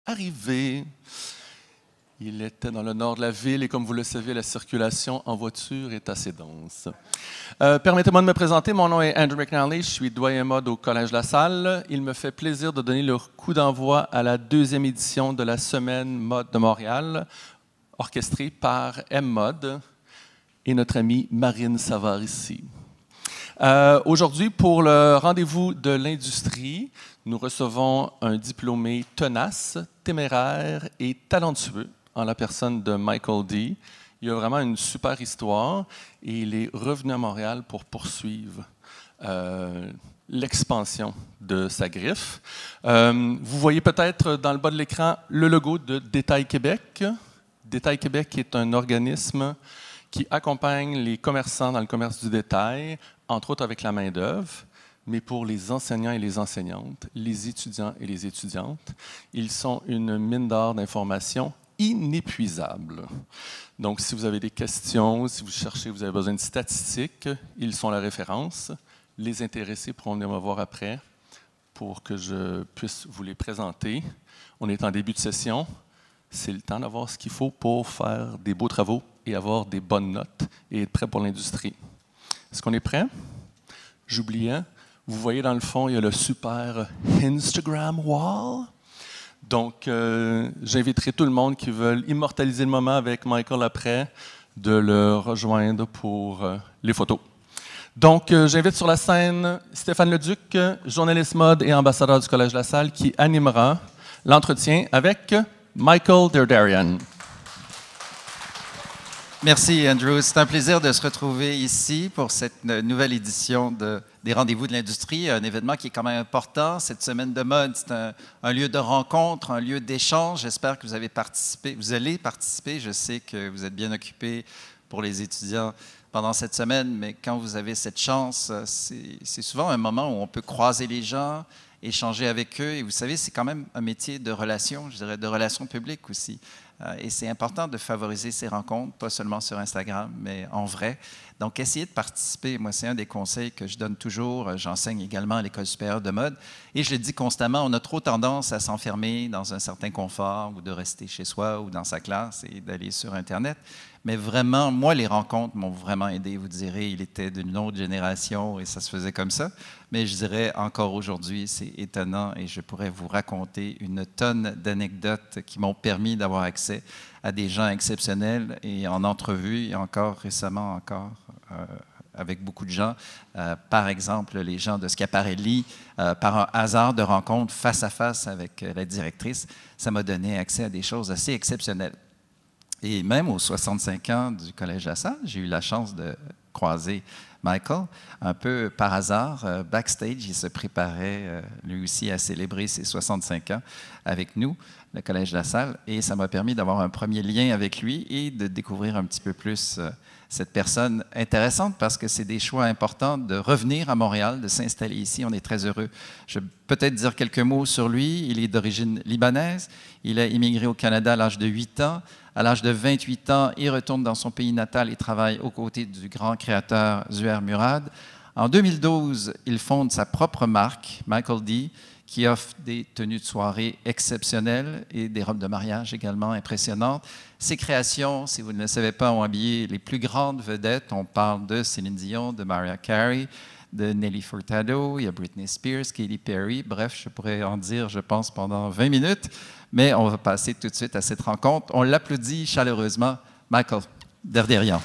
arrivé. Il était dans le nord de la ville et comme vous le savez, la circulation en voiture est assez dense. Permettez-moi de me présenter. Mon nom est Andrew McNally. Je suis doyen mode au Collège La Salle. Il me fait plaisir de donner le coup d'envoi à la 2e édition de la Semaine Mode de Montréal, orchestrée par M-Mode et notre amie Marine Savard ici. Aujourd'hui, pour le rendez-vous de l'industrie, nous recevons un diplômé tenace, téméraire et talentueux en la personne de Michael D. Il a vraiment une super histoire et il est revenu à Montréal pour poursuivre l'expansion de sa griffe. Vous voyez peut-être dans le bas de l'écran le logo de Détail Québec. Détail Québec est un organisme qui accompagne les commerçants dans le commerce du détail, entre autres avec la main-d'œuvre, mais pour les enseignants et les enseignantes, les étudiants et les étudiantes, ils sont une mine d'or d'informations inépuisable. Donc, si vous avez des questions, si vous cherchez, vous avez besoin de statistiques, ils sont la référence. Les intéressés pourront venir me voir après pour que je puisse vous les présenter. On est en début de session. C'est le temps d'avoir ce qu'il faut pour faire des beaux travaux et avoir des bonnes notes et être prêt pour l'industrie. Est-ce qu'on est prêt? J'oubliais, vous voyez dans le fond, il y a le super Instagram wall. Donc, j'inviterai tout le monde qui veut immortaliser le moment avec Michael après de le rejoindre pour les photos. Donc, j'invite sur la scène Stéphane Leduc, journaliste mode et ambassadeur du Collège La Salle, qui animera l'entretien avec Michael Derderian. Merci, Andrew. C'est un plaisir de se retrouver ici pour cette nouvelle édition des Rendez-vous de l'industrie, un événement qui est quand même important. Cette semaine de mode, c'est un lieu de rencontre, un lieu d'échange. J'espère que vous avez participé, vous allez participer. Je sais que vous êtes bien occupés pour les étudiants pendant cette semaine, mais quand vous avez cette chance, c'est souvent un moment où on peut croiser les gens, échanger avec eux. Et vous savez, c'est quand même un métier de relations, je dirais, de relations publiques aussi. Et c'est important de favoriser ces rencontres, pas seulement sur Instagram, mais en vrai. Donc, essayez de participer. Moi, c'est un des conseils que je donne toujours. J'enseigne également à l'École supérieure de mode. Et je le dis constamment, on a trop tendance à s'enfermer dans un certain confort ou de rester chez soi ou dans sa classe et d'aller sur Internet. Mais vraiment, moi, les rencontres m'ont vraiment aidé. Vous direz, il était d'une autre génération et ça se faisait comme ça. Mais je dirais, encore aujourd'hui, c'est étonnant et je pourrais vous raconter une tonne d'anecdotes qui m'ont permis d'avoir accès à des gens exceptionnels et en entrevue, et encore récemment, avec beaucoup de gens. Par exemple, les gens de Schiaparelli, par un hasard de rencontre face à face avec la directrice, ça m'a donné accès à des choses assez exceptionnelles. Et même aux 65 ans du Collège La Salle, j'ai eu la chance de croiser Michael, un peu par hasard. Backstage, il se préparait lui aussi à célébrer ses 65 ans avec nous, le Collège La Salle, et ça m'a permis d'avoir un premier lien avec lui et de découvrir un petit peu plus cette personne intéressante parce que c'est des choix importants de revenir à Montréal, de s'installer ici. On est très heureux. Je vais peut-être dire quelques mots sur lui. Il est d'origine libanaise. Il a immigré au Canada à l'âge de 8 ans. À l'âge de 28 ans, il retourne dans son pays natal et travaille aux côtés du grand créateur Zuhair Murad. En 2012, il fonde sa propre marque, Michael D., qui offre des tenues de soirée exceptionnelles et des robes de mariage également impressionnantes. Ses créations, si vous ne le savez pas, ont habillé les plus grandes vedettes. On parle de Céline Dion, de Mariah Carey, de Nelly Furtado, il y a Britney Spears, Katy Perry. Bref, je pourrais en dire, je pense, pendant 20 minutes. Mais on va passer tout de suite à cette rencontre. On l'applaudit chaleureusement, Michael Derderian.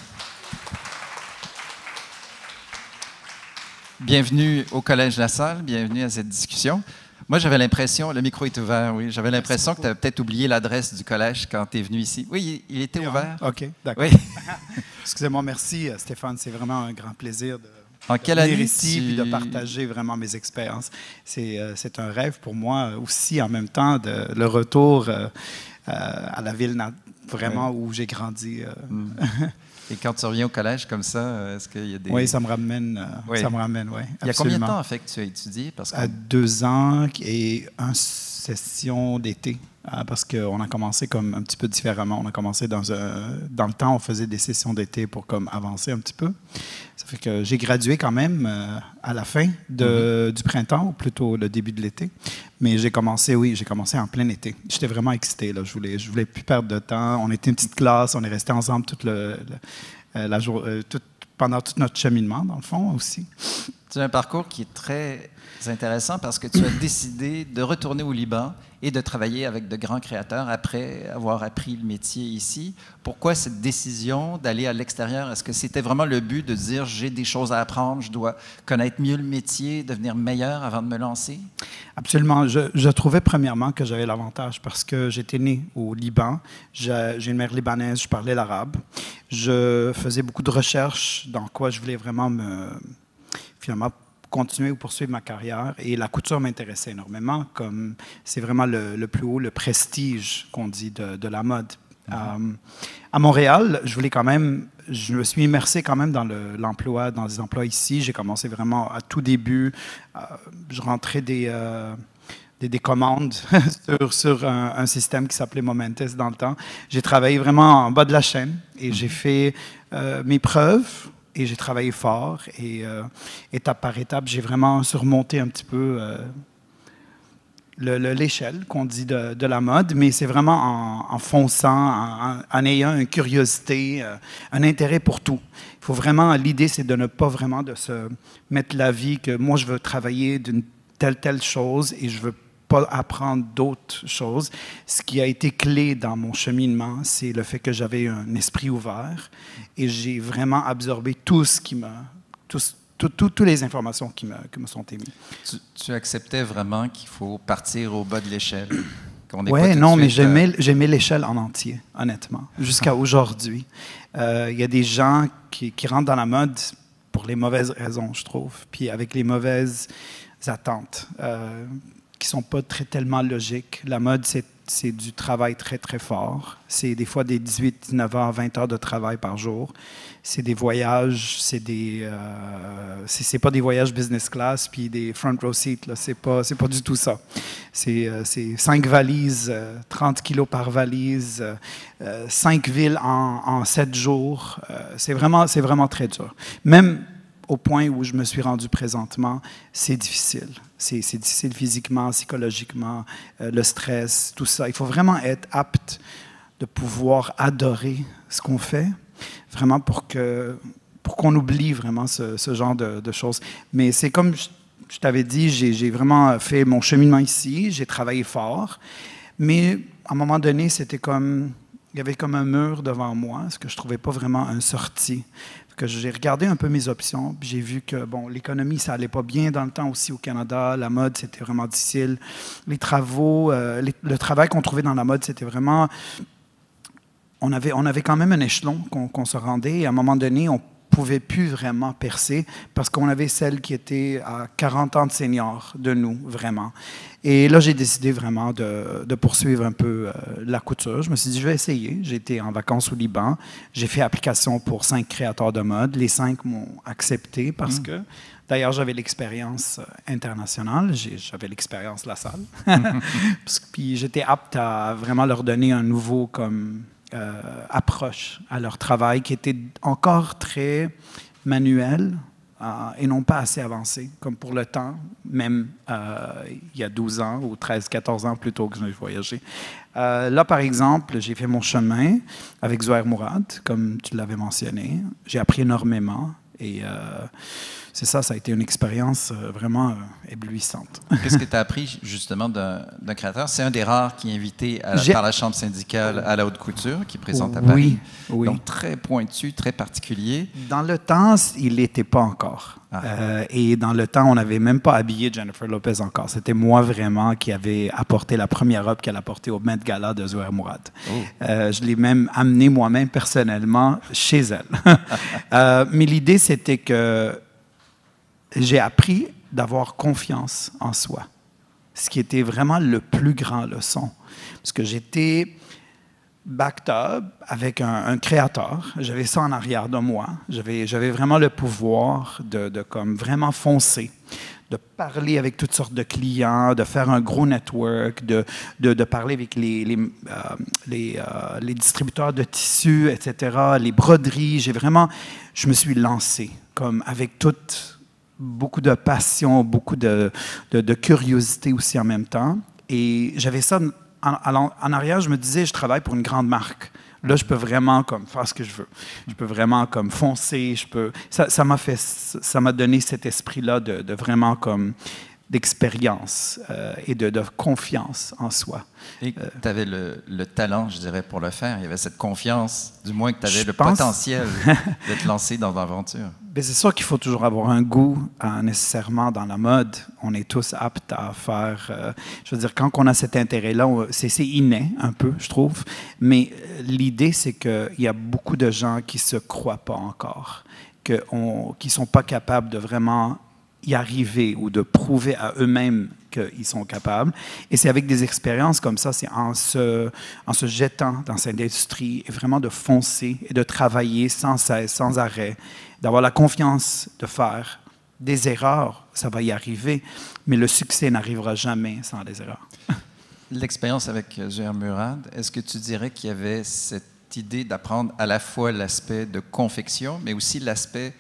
Bienvenue au Collège La Salle, bienvenue à cette discussion. Moi, j'avais l'impression, le micro est ouvert, oui, j'avais l'impression que tu avais peut-être oublié l'adresse du collège quand tu es venu ici. Oui, il était ouvert. OK, d'accord. Oui. Excusez-moi, merci Stéphane, c'est vraiment un grand plaisir de quelle venir année ici et de partager vraiment mes expériences. C'est un rêve pour moi aussi, en même temps, le retour à la ville vraiment où j'ai grandi. Et quand tu reviens au collège comme ça, est-ce qu'il y a des... Oui, ça me ramène, oui. Ça me ramène, oui. Il y a combien de temps, en fait, que tu as étudié? À 2 ans et une session d'été. parce qu'on a commencé comme un petit peu différemment. On a commencé dans le temps, on faisait des sessions d'été pour comme avancer un petit peu. Ça fait que j'ai gradué quand même à la fin du printemps, ou plutôt le début de l'été. Mais j'ai commencé en plein été. J'étais vraiment excité, là. Je voulais plus perdre de temps. On était une petite classe, on est resté ensemble pendant tout notre cheminement, dans le fond, aussi. Tu as un parcours qui est très intéressant parce que tu as décidé de retourner au Liban et de travailler avec de grands créateurs après avoir appris le métier ici. Pourquoi cette décision d'aller à l'extérieur? Est-ce que c'était vraiment le but de dire j'ai des choses à apprendre, je dois connaître mieux le métier, devenir meilleur avant de me lancer? Absolument. Je trouvais premièrement que j'avais l'avantage parce que j'étais né au Liban. J'ai une mère libanaise, je parlais l'arabe. Je faisais beaucoup de recherches dans quoi je voulais vraiment finalement continuer ou poursuivre ma carrière. Et la couture m'intéressait énormément, comme c'est vraiment le plus haut, le prestige qu'on dit de la mode. À Montréal, je me suis immersé quand même dans l'emploi, dans des emplois ici. J'ai commencé vraiment à tout début. Je rentrais des commandes sur un système qui s'appelait Momentous dans le temps. J'ai travaillé vraiment en bas de la chaîne et j'ai fait mes preuves. Et j'ai travaillé fort et étape par étape, j'ai vraiment surmonté un petit peu l'échelle qu'on dit de la mode, mais c'est vraiment en fonçant, en ayant une curiosité, un intérêt pour tout. Il faut vraiment, l'idée, c'est de ne pas vraiment de se mettre la vie que moi, je veux travailler d'une telle chose et je veux pas apprendre d'autres choses. Ce qui a été clé dans mon cheminement, c'est le fait que j'avais un esprit ouvert et j'ai vraiment absorbé toutes les informations qui me sont émises. Tu acceptais vraiment qu'il faut partir au bas de l'échelle? Oui, non, mais j'aimais l'échelle en entier, honnêtement, jusqu'à aujourd'hui. Il y a des gens qui rentrent dans la mode pour les mauvaises raisons, je trouve, puis avec les mauvaises attentes. Qui ne sont pas tellement logiques. La mode, c'est du travail très, très fort. C'est des fois des 18, 19 heures, 20 heures de travail par jour. C'est des voyages, c'est pas des voyages business class puis des front row seats. C'est pas du tout ça. C'est 5 valises, 30 kilos par valise, 5 villes en 7 jours. C'est vraiment très dur. Même au point où je me suis rendu présentement, c'est difficile. C'est difficile physiquement, psychologiquement, le stress, tout ça. Il faut vraiment être apte de pouvoir adorer ce qu'on fait, vraiment pour qu'on oublie vraiment ce genre de choses. Mais c'est comme je t'avais dit, j'ai vraiment fait mon cheminement ici, j'ai travaillé fort, mais à un moment donné, il y avait comme un mur devant moi, ce que je ne trouvais pas vraiment une sortie. Que j'ai regardé un peu mes options, puis j'ai vu que l'économie, ça allait pas bien dans le temps aussi au Canada. La mode, c'était vraiment difficile. Les travaux, le travail qu'on trouvait dans la mode, c'était vraiment... On avait quand même un échelon qu'on se rendait, et à un moment donné, on pouvait plus vraiment percer parce qu'on avait celle qui était à 40 ans de senior de nous, vraiment. Et là, j'ai décidé vraiment de poursuivre un peu la couture. Je me suis dit, je vais essayer. J'ai été en vacances au Liban. J'ai fait application pour 5 créateurs de mode. Les 5 m'ont accepté parce que, d'ailleurs, j'avais l'expérience internationale. J'avais l'expérience La Salle. Puis j'étais apte à vraiment leur donner un nouveau approche à leur travail qui était encore très manuel et non pas assez avancé, comme pour le temps, même il y a 12 ans ou 13, 14 ans plus tôt que j'ai voyagé. Là, par exemple, j'ai fait mon chemin avec Zouhair Mourad, comme tu l'avais mentionné. J'ai appris énormément et c'est ça a été une expérience vraiment éblouissante. Qu'est-ce que tu as appris justement d'un créateur? C'est un des rares qui est invité par la Chambre syndicale à la haute couture, qui présente à Paris. Oui. Donc très pointu, très particulier. Dans le temps, il n'était pas encore. Et dans le temps, on n'avait même pas habillé Jennifer Lopez encore. C'était moi vraiment qui avait apporté la première robe qu'elle a portée au Met Gala de Zouhair Mourad. Je l'ai même amenée moi-même personnellement chez elle. Mais l'idée, c'était que j'ai appris d'avoir confiance en soi, ce qui était vraiment le plus grand leçon. Parce que j'étais backed up avec un créateur, j'avais ça en arrière de moi, j'avais vraiment le pouvoir de comme vraiment foncer, parler avec toutes sortes de clients, de faire un gros network, de parler avec les distributeurs de tissus, etc., les broderies. Je me suis lancé comme avec beaucoup de passion, beaucoup de curiosité aussi en même temps. Et j'avais ça en arrière, je me disais, je travaille pour une grande marque. Là, je peux vraiment comme faire ce que je veux. Je peux vraiment comme foncer. Ça m'a donné cet esprit-là de vraiment comme d'expérience et de confiance en soi. Et tu avais le talent, je dirais, pour le faire. Il y avait cette confiance, du moins que tu avais le potentiel de te lancer dans l'aventure. Bien, c'est sûr qu'il faut toujours avoir un goût nécessairement dans la mode. On est tous aptes à faire... je veux dire, quand on a cet intérêt-là, c'est inné un peu, je trouve. Mais l'idée, c'est qu'il y a beaucoup de gens qui ne se croient pas encore, qui ne sont pas capables de vraiment y arriver ou de prouver à eux-mêmes qu'ils sont capables. Et c'est avec des expériences comme ça, c'est en se jetant dans cette industrie et vraiment de foncer et de travailler sans cesse, sans arrêt, d'avoir la confiance de faire des erreurs, ça va y arriver, mais le succès n'arrivera jamais sans des erreurs. L'expérience avec J.R. Murad, est-ce que tu dirais qu'il y avait cette idée d'apprendre à la fois l'aspect de confection, mais aussi l'aspect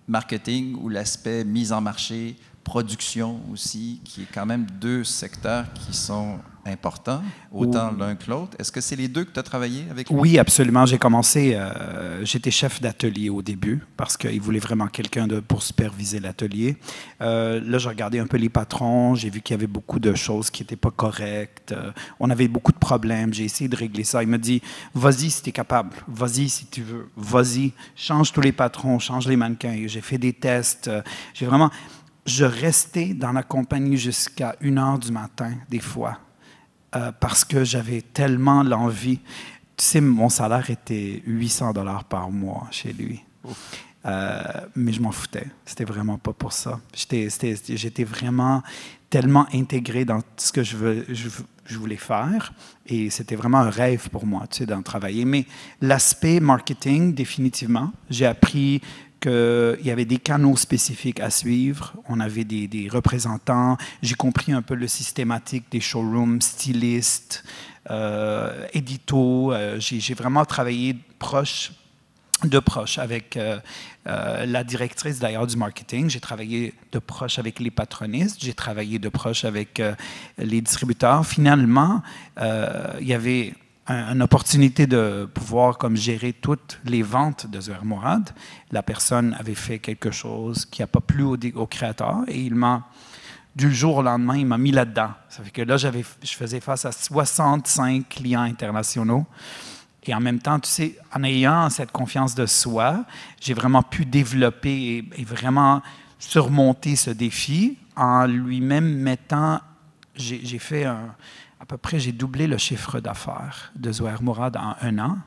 marketing ou l'aspect mise en marché, production aussi, qui est quand même deux secteurs qui sont importants, autant l'un que l'autre. Est-ce que c'est les deux que tu as travaillé avec lui? Oui, absolument. J'ai commencé, j'étais chef d'atelier au début parce qu'il voulait vraiment quelqu'un pour superviser l'atelier. Là, j'ai regardé un peu les patrons, j'ai vu qu'il y avait beaucoup de choses qui n'étaient pas correctes. On avait beaucoup de problèmes, j'ai essayé de régler ça. Il m'a dit, vas-y si tu es capable, vas-y si tu veux, vas-y, change tous les patrons, change les mannequins. J'ai fait des tests, je restais dans la compagnie jusqu'à 1h du matin, des fois. Parce que j'avais tellement l'envie. Tu sais, mon salaire était $800 par mois chez lui. Mais je m'en foutais. C'était vraiment pas pour ça. J'étais vraiment tellement intégré dans ce que je voulais faire. Et c'était vraiment un rêve pour moi, tu sais, d'en travailler. Mais l'aspect marketing, définitivement, j'ai appris qu'il y avait des canaux spécifiques à suivre. On avait des représentants. J'ai compris un peu le systématique des showrooms, stylistes, édito. J'ai vraiment travaillé de proche avec la directrice d'ailleurs du marketing. J'ai travaillé de proche avec les patronistes. J'ai travaillé de proche avec les distributeurs. Finalement, il y avait une opportunité de pouvoir comme gérer toutes les ventes de J.R. Murad. La personne avait fait quelque chose qui n'a pas plu au créateur et du jour au lendemain, il m'a mis là-dedans. Ça fait que là, je faisais face à 65 clients internationaux. Et en même temps, tu sais, en ayant cette confiance de soi, j'ai vraiment pu développer et vraiment surmonter ce défi en lui-même mettant... J'ai fait à peu près, j'ai doublé le chiffre d'affaires de J.R. Murad en 1 an.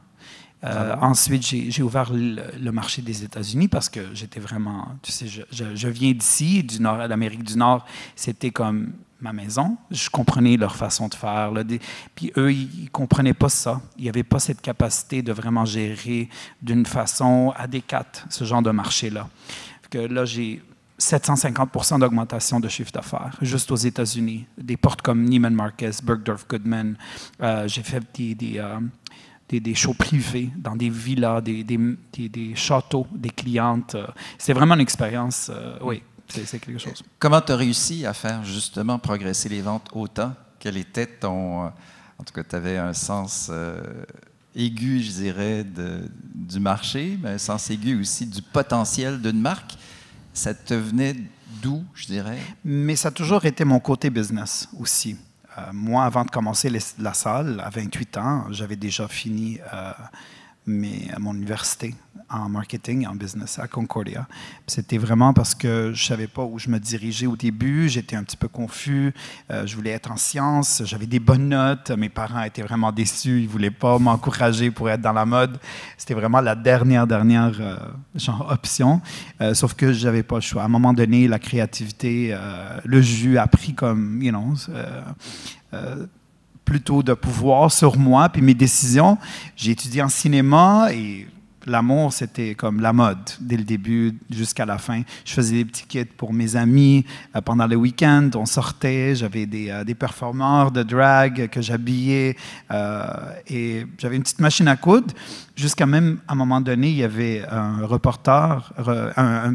Ensuite, j'ai ouvert le marché des États-Unis parce que j'étais vraiment, tu sais, je viens d'ici, d'Amérique du Nord, c'était comme ma maison. Je comprenais leur façon de faire. Puis eux, ils ne comprenaient pas ça. Il n'y avait pas cette capacité de vraiment gérer d'une façon adéquate ce genre de marché-là. Que là, j'ai 750% d'augmentation de chiffre d'affaires, juste aux États-Unis. Des portes comme Neiman Marcus, Bergdorf Goodman. J'ai fait des shows privés dans des villas, des châteaux, des clientes. C'était vraiment une expérience, oui, c'est quelque chose. Comment tu as réussi à faire justement progresser les ventes autant? Quel était ton... En tout cas, tu avais un sens aigu, je dirais, du marché, mais un sens aigu aussi du potentiel d'une marque. Ça te venait d'où, je dirais? Mais ça a toujours été mon côté business aussi. Moi, avant de commencer la salle, à 28 ans, j'avais déjà fini mon université en marketing et en business à Concordia. C'était vraiment parce que je ne savais pas où je me dirigeais au début. J'étais un petit peu confus. Je voulais être en sciences. J'avais des bonnes notes. Mes parents étaient vraiment déçus. Ils ne voulaient pas m'encourager pour être dans la mode. C'était vraiment la dernière option. Sauf que je n'avais pas le choix. À un moment donné, la créativité, le jus a pris comme, plutôt de pouvoir sur moi, puis mes décisions. J'ai étudié en cinéma et L'amour, c'était comme la mode, dès le début jusqu'à la fin. Je faisais des petits kits pour mes amis. Pendant les week-ends, on sortait. J'avais des performeurs de drag que j'habillais. Et j'avais une petite machine à coudre. Jusqu'à même, à un moment donné, il y avait un reporter,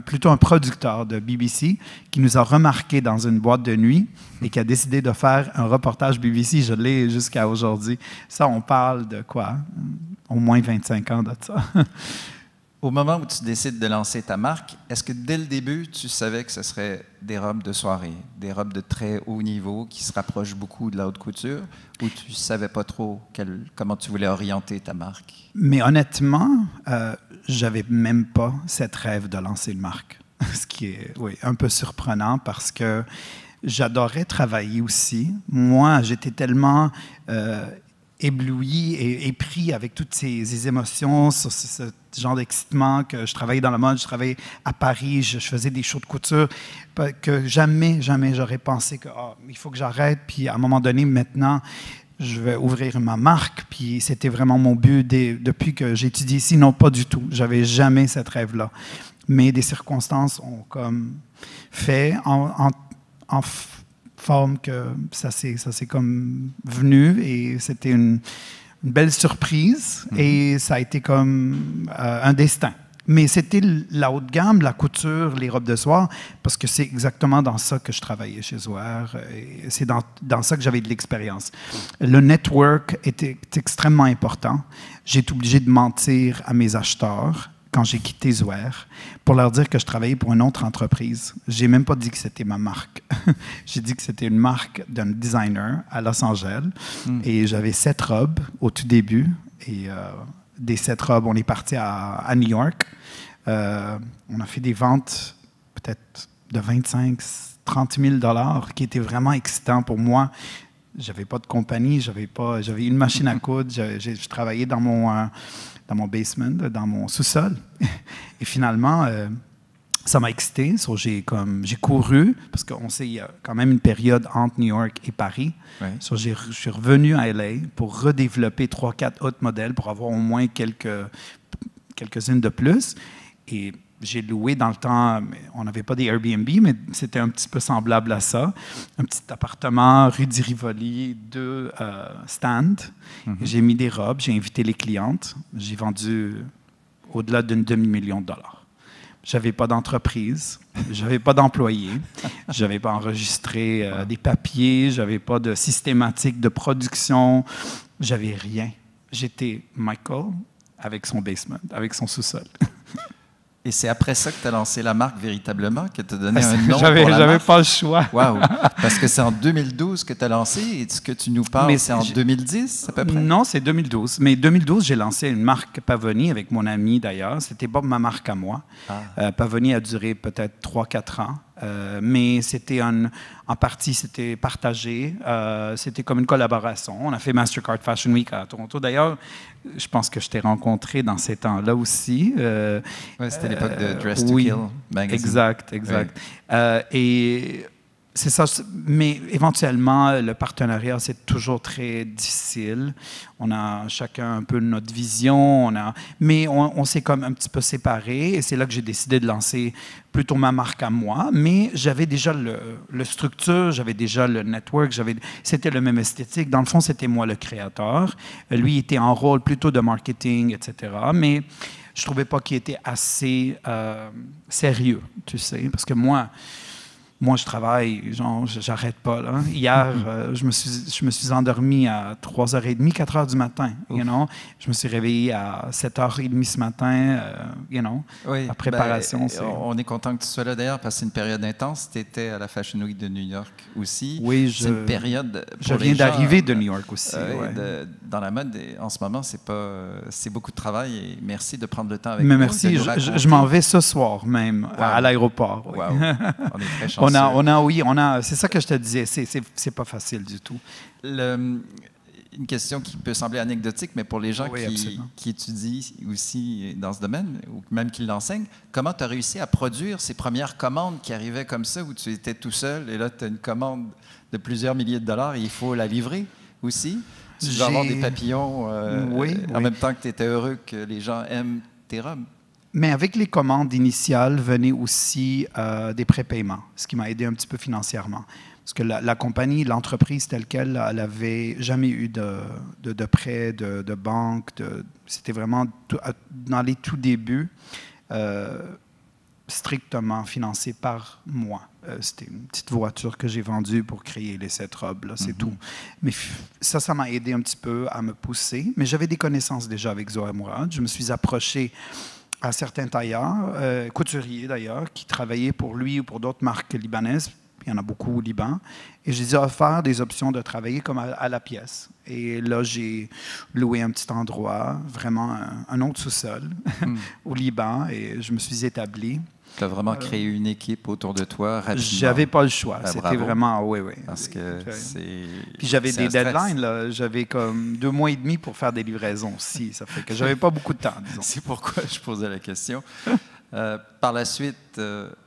plutôt un producteur de BBC, qui nous a remarqué dans une boîte de nuit et qui a décidé de faire un reportage BBC. Je l'ai jusqu'à aujourd'hui. Ça, on parle de quoi? Au moins 25 ans de ça. Au moment où tu décides de lancer ta marque, est-ce que dès le début, tu savais que ce serait des robes de soirée, des robes de très haut niveau qui se rapprochent beaucoup de la haute couture, ou tu ne savais pas trop comment tu voulais orienter ta marque? Mais honnêtement, j'avais même pas cette rêve de lancer une marque. Ce qui est un peu surprenant parce que j'adorais travailler aussi. Moi, j'étais tellement ébloui et pris avec toutes ces émotions, ce genre d'excitement, que je travaillais dans la mode, je travaillais à Paris, je faisais des shows de couture, que jamais j'aurais pensé que il faut que j'arrête. Puis à un moment donné, maintenant, je vais ouvrir ma marque. Puis c'était vraiment mon but depuis que j'ai étudié ici. Non, pas du tout. J'avais jamais cette rêve-là. Mais des circonstances ont comme fait en forme que ça s'est comme venu et c'était une belle surprise et ça a été comme un destin. Mais c'était la haute gamme, la couture, les robes de soir, parce que c'est exactement dans ça que je travaillais chez Zouer. Et c'est dans ça que j'avais de l'expérience. Le network était extrêmement important. J'ai été obligé de mentir à mes acheteurs quand j'ai quitté Zouer pour leur dire que je travaillais pour une autre entreprise. J'ai même pas dit que c'était ma marque. J'ai dit que c'était une marque d'un designer à Los Angeles. Et j'avais 7 robes au tout début. Et des 7 robes, on est parti à New York. On a fait des ventes peut-être de 25 000, 30 000 $, qui étaient vraiment excitants pour moi. J'avais pas de compagnie, j'avais une machine à coudre. Je travaillais dans mon basement, dans mon sous-sol. Et finalement, ça m'a excité. J'ai couru, parce qu'on sait qu'il y a quand même une période entre New York et Paris. Ouais. Je suis revenu à LA pour redévelopper 3-4 autres modèles pour avoir au moins quelques-unes de plus. Et j'ai loué dans le temps, on n'avait pas des Airbnb, mais c'était un petit peu semblable à ça. Un petit appartement, rue du Rivoli, 2 stands. J'ai mis des robes, j'ai invité les clientes. J'ai vendu au-delà d'une demi-million de $. J'avais pas d'entreprise, j'avais pas d'employés, j'avais pas enregistré des papiers, j'avais pas de systématique de production, j'avais rien. J'étais Michael avec son basement, avec son sous-sol. Et c'est après ça que tu as lancé la marque véritablement, que tu as donné un nom pour la marque? J'avais pas le choix. Wow! Parce que c'est en 2012 que tu as lancé et ce que tu nous parles, c'est en 2010 à peu près? Non, c'est 2012. Mais 2012, j'ai lancé une marque Pavoni avec mon ami d'ailleurs. C'était pas ma marque à moi. Pavoni a duré peut-être 3-4 ans. Mais c'était en partie, c'était partagé. C'était comme une collaboration. On a fait Mastercard Fashion Week à Toronto. D'ailleurs, je pense que je t'ai rencontré dans ces temps-là aussi. Oui, c'était l'époque de Dress to Kill magazine. Exact. Oui. Et c'est ça. Mais éventuellement, le partenariat, c'est toujours très difficile. On a chacun un peu notre vision. Mais on s'est comme un petit peu séparés. Et c'est là que j'ai décidé de lancer plutôt ma marque à moi. Mais j'avais déjà le structure, j'avais déjà le network. C'était le même esthétique. Dans le fond, c'était moi le créateur. Lui, il était en rôle plutôt de marketing, etc. Mais je trouvais pas qu'il était assez sérieux, tu sais. Parce que moi, je travaille, genre, j'arrête pas. Là. Hier, je me suis endormi à 3h30, 4h du matin. You know? Je me suis réveillé à 7h30 ce matin. Oui, la préparation. On est content que tu sois là d'ailleurs parce que c'est une période intense. Tu étais à la Fashion Week de New York aussi. Oui, c'est une période. Je viens d'arriver de New York aussi. Dans la mode, en ce moment, c'est beaucoup de travail et merci de prendre le temps avec nous. Mais merci. Je m'en vais ce soir même à l'aéroport. Oui. Wow. On est très chanceux. C'est ça que je te disais, c'est pas facile du tout. Une question qui peut sembler anecdotique, mais pour les gens qui étudient aussi dans ce domaine, ou même qui l'enseignent, comment tu as réussi à produire ces premières commandes qui arrivaient comme ça, où tu étais tout seul, et là, tu as une commande de plusieurs milliers de dollars, et il faut la livrer aussi? Tu dois avoir des papillons en même temps que tu étais heureux que les gens aiment tes robes. Mais avec les commandes initiales venaient aussi des prépaiements, ce qui m'a aidé un petit peu financièrement. Parce que la compagnie, l'entreprise telle qu'elle, elle n'avait jamais eu de prêt, de banque. C'était vraiment, dans les tout débuts, strictement financé par moi. C'était une petite voiture que j'ai vendue pour créer les 7 robes, là, c'est tout. Mais ça m'a aidé un petit peu à me pousser. Mais j'avais des connaissances déjà avec Zohar Mourad. Je me suis approché à certains tailleurs, couturiers d'ailleurs, qui travaillaient pour lui ou pour d'autres marques libanaises. Il y en a beaucoup au Liban. Et je les ai offert des options de travailler comme à la pièce. Et là, j'ai loué un petit endroit, vraiment un autre sous-sol au Liban, et je me suis établi. Tu as vraiment créé une équipe autour de toi rapidement. J'avais pas le choix. Ah, c'était bravo. vraiment, oui. Parce que c'est... Puis j'avais des stress. deadlines, là. J'avais comme 2 mois et demi pour faire des livraisons aussi. Ça fait que j'avais pas beaucoup de temps, disons. C'est pourquoi je posais la question. Par la suite,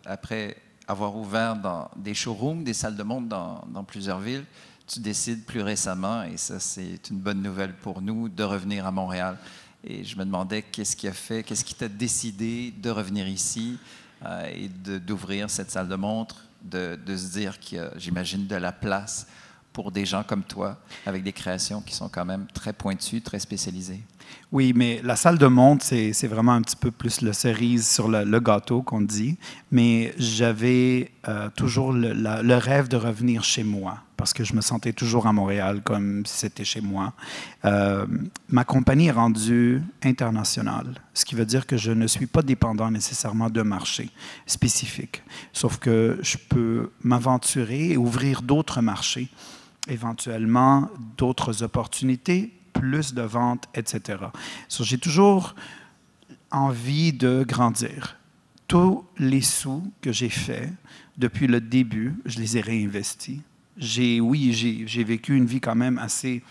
après avoir ouvert dans des showrooms, des salles de montre dans plusieurs villes, tu décides plus récemment, et ça c'est une bonne nouvelle pour nous, de revenir à Montréal. Et je me demandais qu'est-ce qui t'a décidé de revenir ici et d'ouvrir cette salle de montre, de se dire qu'il y a, j'imagine, de la place pour des gens comme toi, avec des créations qui sont quand même très pointues, très spécialisées. Oui, mais la salle de montre, c'est vraiment un petit peu plus le cerise sur le gâteau qu'on dit. Mais j'avais toujours le rêve de revenir chez moi, parce que je me sentais toujours à Montréal comme si c'était chez moi. Ma compagnie est rendue internationale, ce qui veut dire que je ne suis pas dépendant nécessairement d'un marché spécifique. Sauf que je peux m'aventurer et ouvrir d'autres marchés, éventuellement d'autres opportunités, plus de ventes, etc. J'ai toujours envie de grandir. Tous les sous que j'ai faits depuis le début, je les ai réinvestis. J'ai vécu une vie quand même assez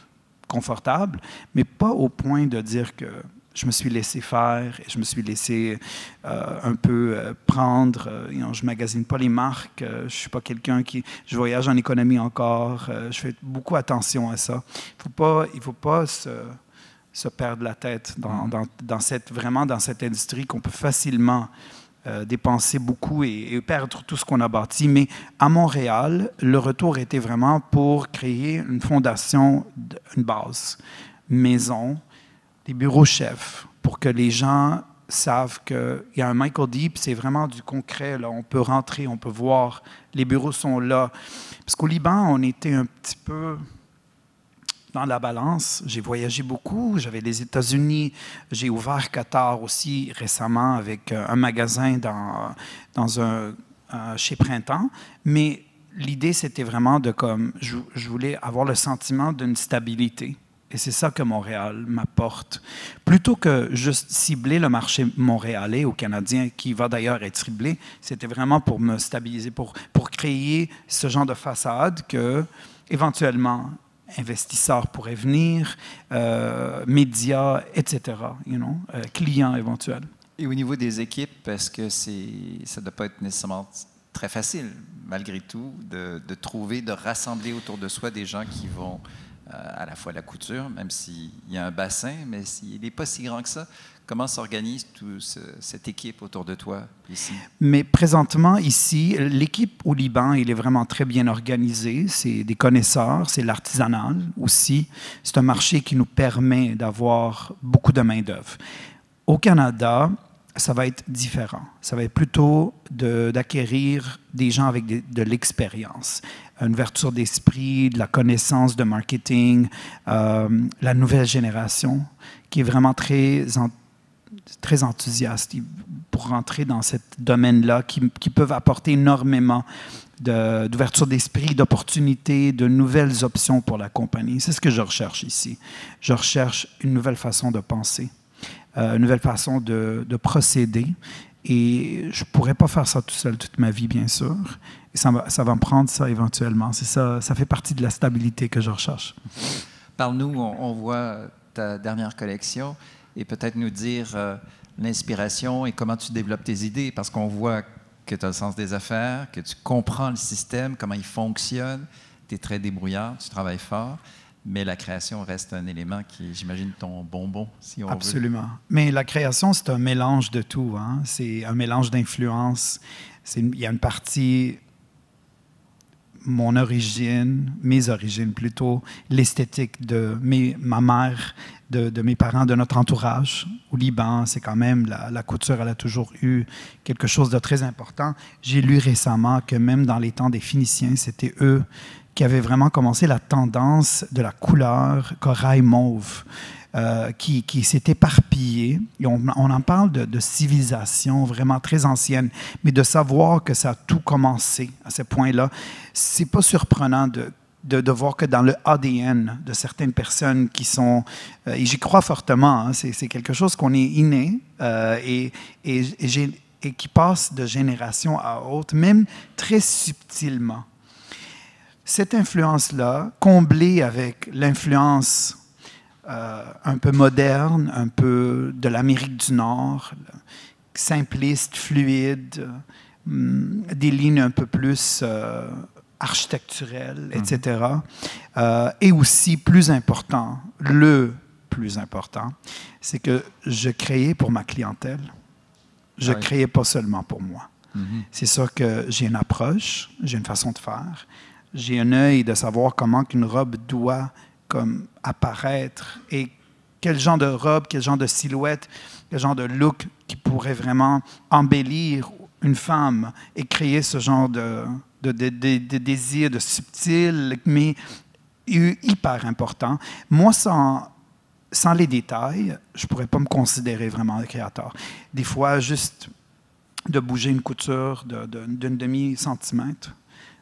confortable, mais pas au point de dire que je me suis laissé faire et je me suis laissé un peu prendre. Je magasine pas les marques. Je suis pas quelqu'un qui... Je voyage en économie encore. Je fais beaucoup attention à ça. Il faut pas se perdre la tête dans cette industrie qu'on peut facilement dépenser beaucoup et perdre tout ce qu'on a bâti. Mais à Montréal, le retour était vraiment pour créer une fondation, une base, une maison, des bureaux chefs, pour que les gens savent qu'il y a un Michael Deep, c'est vraiment du concret. Là. On peut rentrer, on peut voir, les bureaux sont là. Parce qu'au Liban, on était un petit peu dans la balance. J'ai voyagé beaucoup, j'avais les États-Unis, j'ai ouvert Qatar aussi récemment avec un magasin chez Printemps, mais l'idée, c'était vraiment je voulais avoir le sentiment d'une stabilité. Et c'est ça que Montréal m'apporte. Plutôt que juste cibler le marché montréalais ou canadien, qui va d'ailleurs être ciblé, c'était vraiment pour me stabiliser, pour créer ce genre de façade que, éventuellement, investisseurs pourraient venir, médias, etc., clients éventuels. Et au niveau des équipes, est-ce que ça ne doit pas être nécessairement très facile, malgré tout, de trouver, de rassembler autour de soi des gens qui vont à la fois la couture, même s'il y a un bassin, mais s'il n'est pas si grand que ça, comment s'organise toute cette équipe autour de toi ici? Mais présentement, ici, l'équipe au Liban, elle est vraiment très bien organisée. C'est des connaisseurs, c'est l'artisanal aussi. C'est un marché qui nous permet d'avoir beaucoup de main-d'œuvre. Au Canada, ça va être différent. Ça va être plutôt d'acquérir des gens avec de l'expérience, une ouverture d'esprit, de la connaissance de marketing, la nouvelle génération qui est vraiment très enthousiaste pour rentrer dans ce domaine-là, qui peuvent apporter énormément d'ouverture d'esprit, d'opportunités, de nouvelles options pour la compagnie. C'est ce que je recherche ici. Je recherche une nouvelle façon de penser, une nouvelle façon de procéder. Et je ne pourrais pas faire ça tout seul toute ma vie, bien sûr. Et ça va me prendre ça éventuellement. C'est ça, ça fait partie de la stabilité que je recherche. Parle-nous, on voit ta dernière collection et peut-être nous dire l'inspiration et comment tu développes tes idées, parce qu'on voit que tu as le sens des affaires, que tu comprends le système, comment il fonctionne, tu es très débrouillard, tu travailles fort. mais la création reste un élément qui est, j'imagine, ton bonbon, si on Absolument. veut. Mais la création, c'est un mélange de tout. Hein? C'est un mélange d'influences. Il y a une partie, mon origine, mes origines plutôt, l'esthétique de ma mère, de mes parents, de notre entourage. Au Liban, c'est quand même, la couture, elle a toujours eu quelque chose de très important. J'ai lu récemment que même dans les temps des Phéniciens, c'était eux qui avaient vraiment commencé la tendance de la couleur corail mauve, qui s'est éparpillée. Et on en parle de civilisation vraiment très ancienne, mais de savoir que ça a tout commencé à ce point-là, c'est pas surprenant de voir que dans le ADN de certaines personnes qui sont, et j'y crois fortement, hein, c'est quelque chose qu'on est inné et qui passe de génération à autre, même très subtilement. Cette influence-là, comblée avec l'influence un peu moderne, un peu de l'Amérique du Nord, simpliste, fluide, des lignes un peu plus architecturelles, etc. Et aussi, plus important, le plus important, c'est que je créais pour ma clientèle. Je ne créais pas seulement pour moi. C'est sûr que j'ai une approche, j'ai une façon de faire, j'ai un œil de savoir comment qu'une robe doit comme apparaître et quel genre de robe, quel genre de silhouette, quel genre de look qui pourrait vraiment embellir une femme et créer ce genre de désir, de subtil, mais hyper important. Moi, sans les détails, je ne pourrais pas me considérer vraiment un créateur. Des fois, juste de bouger une couture d'une demi-centimètre,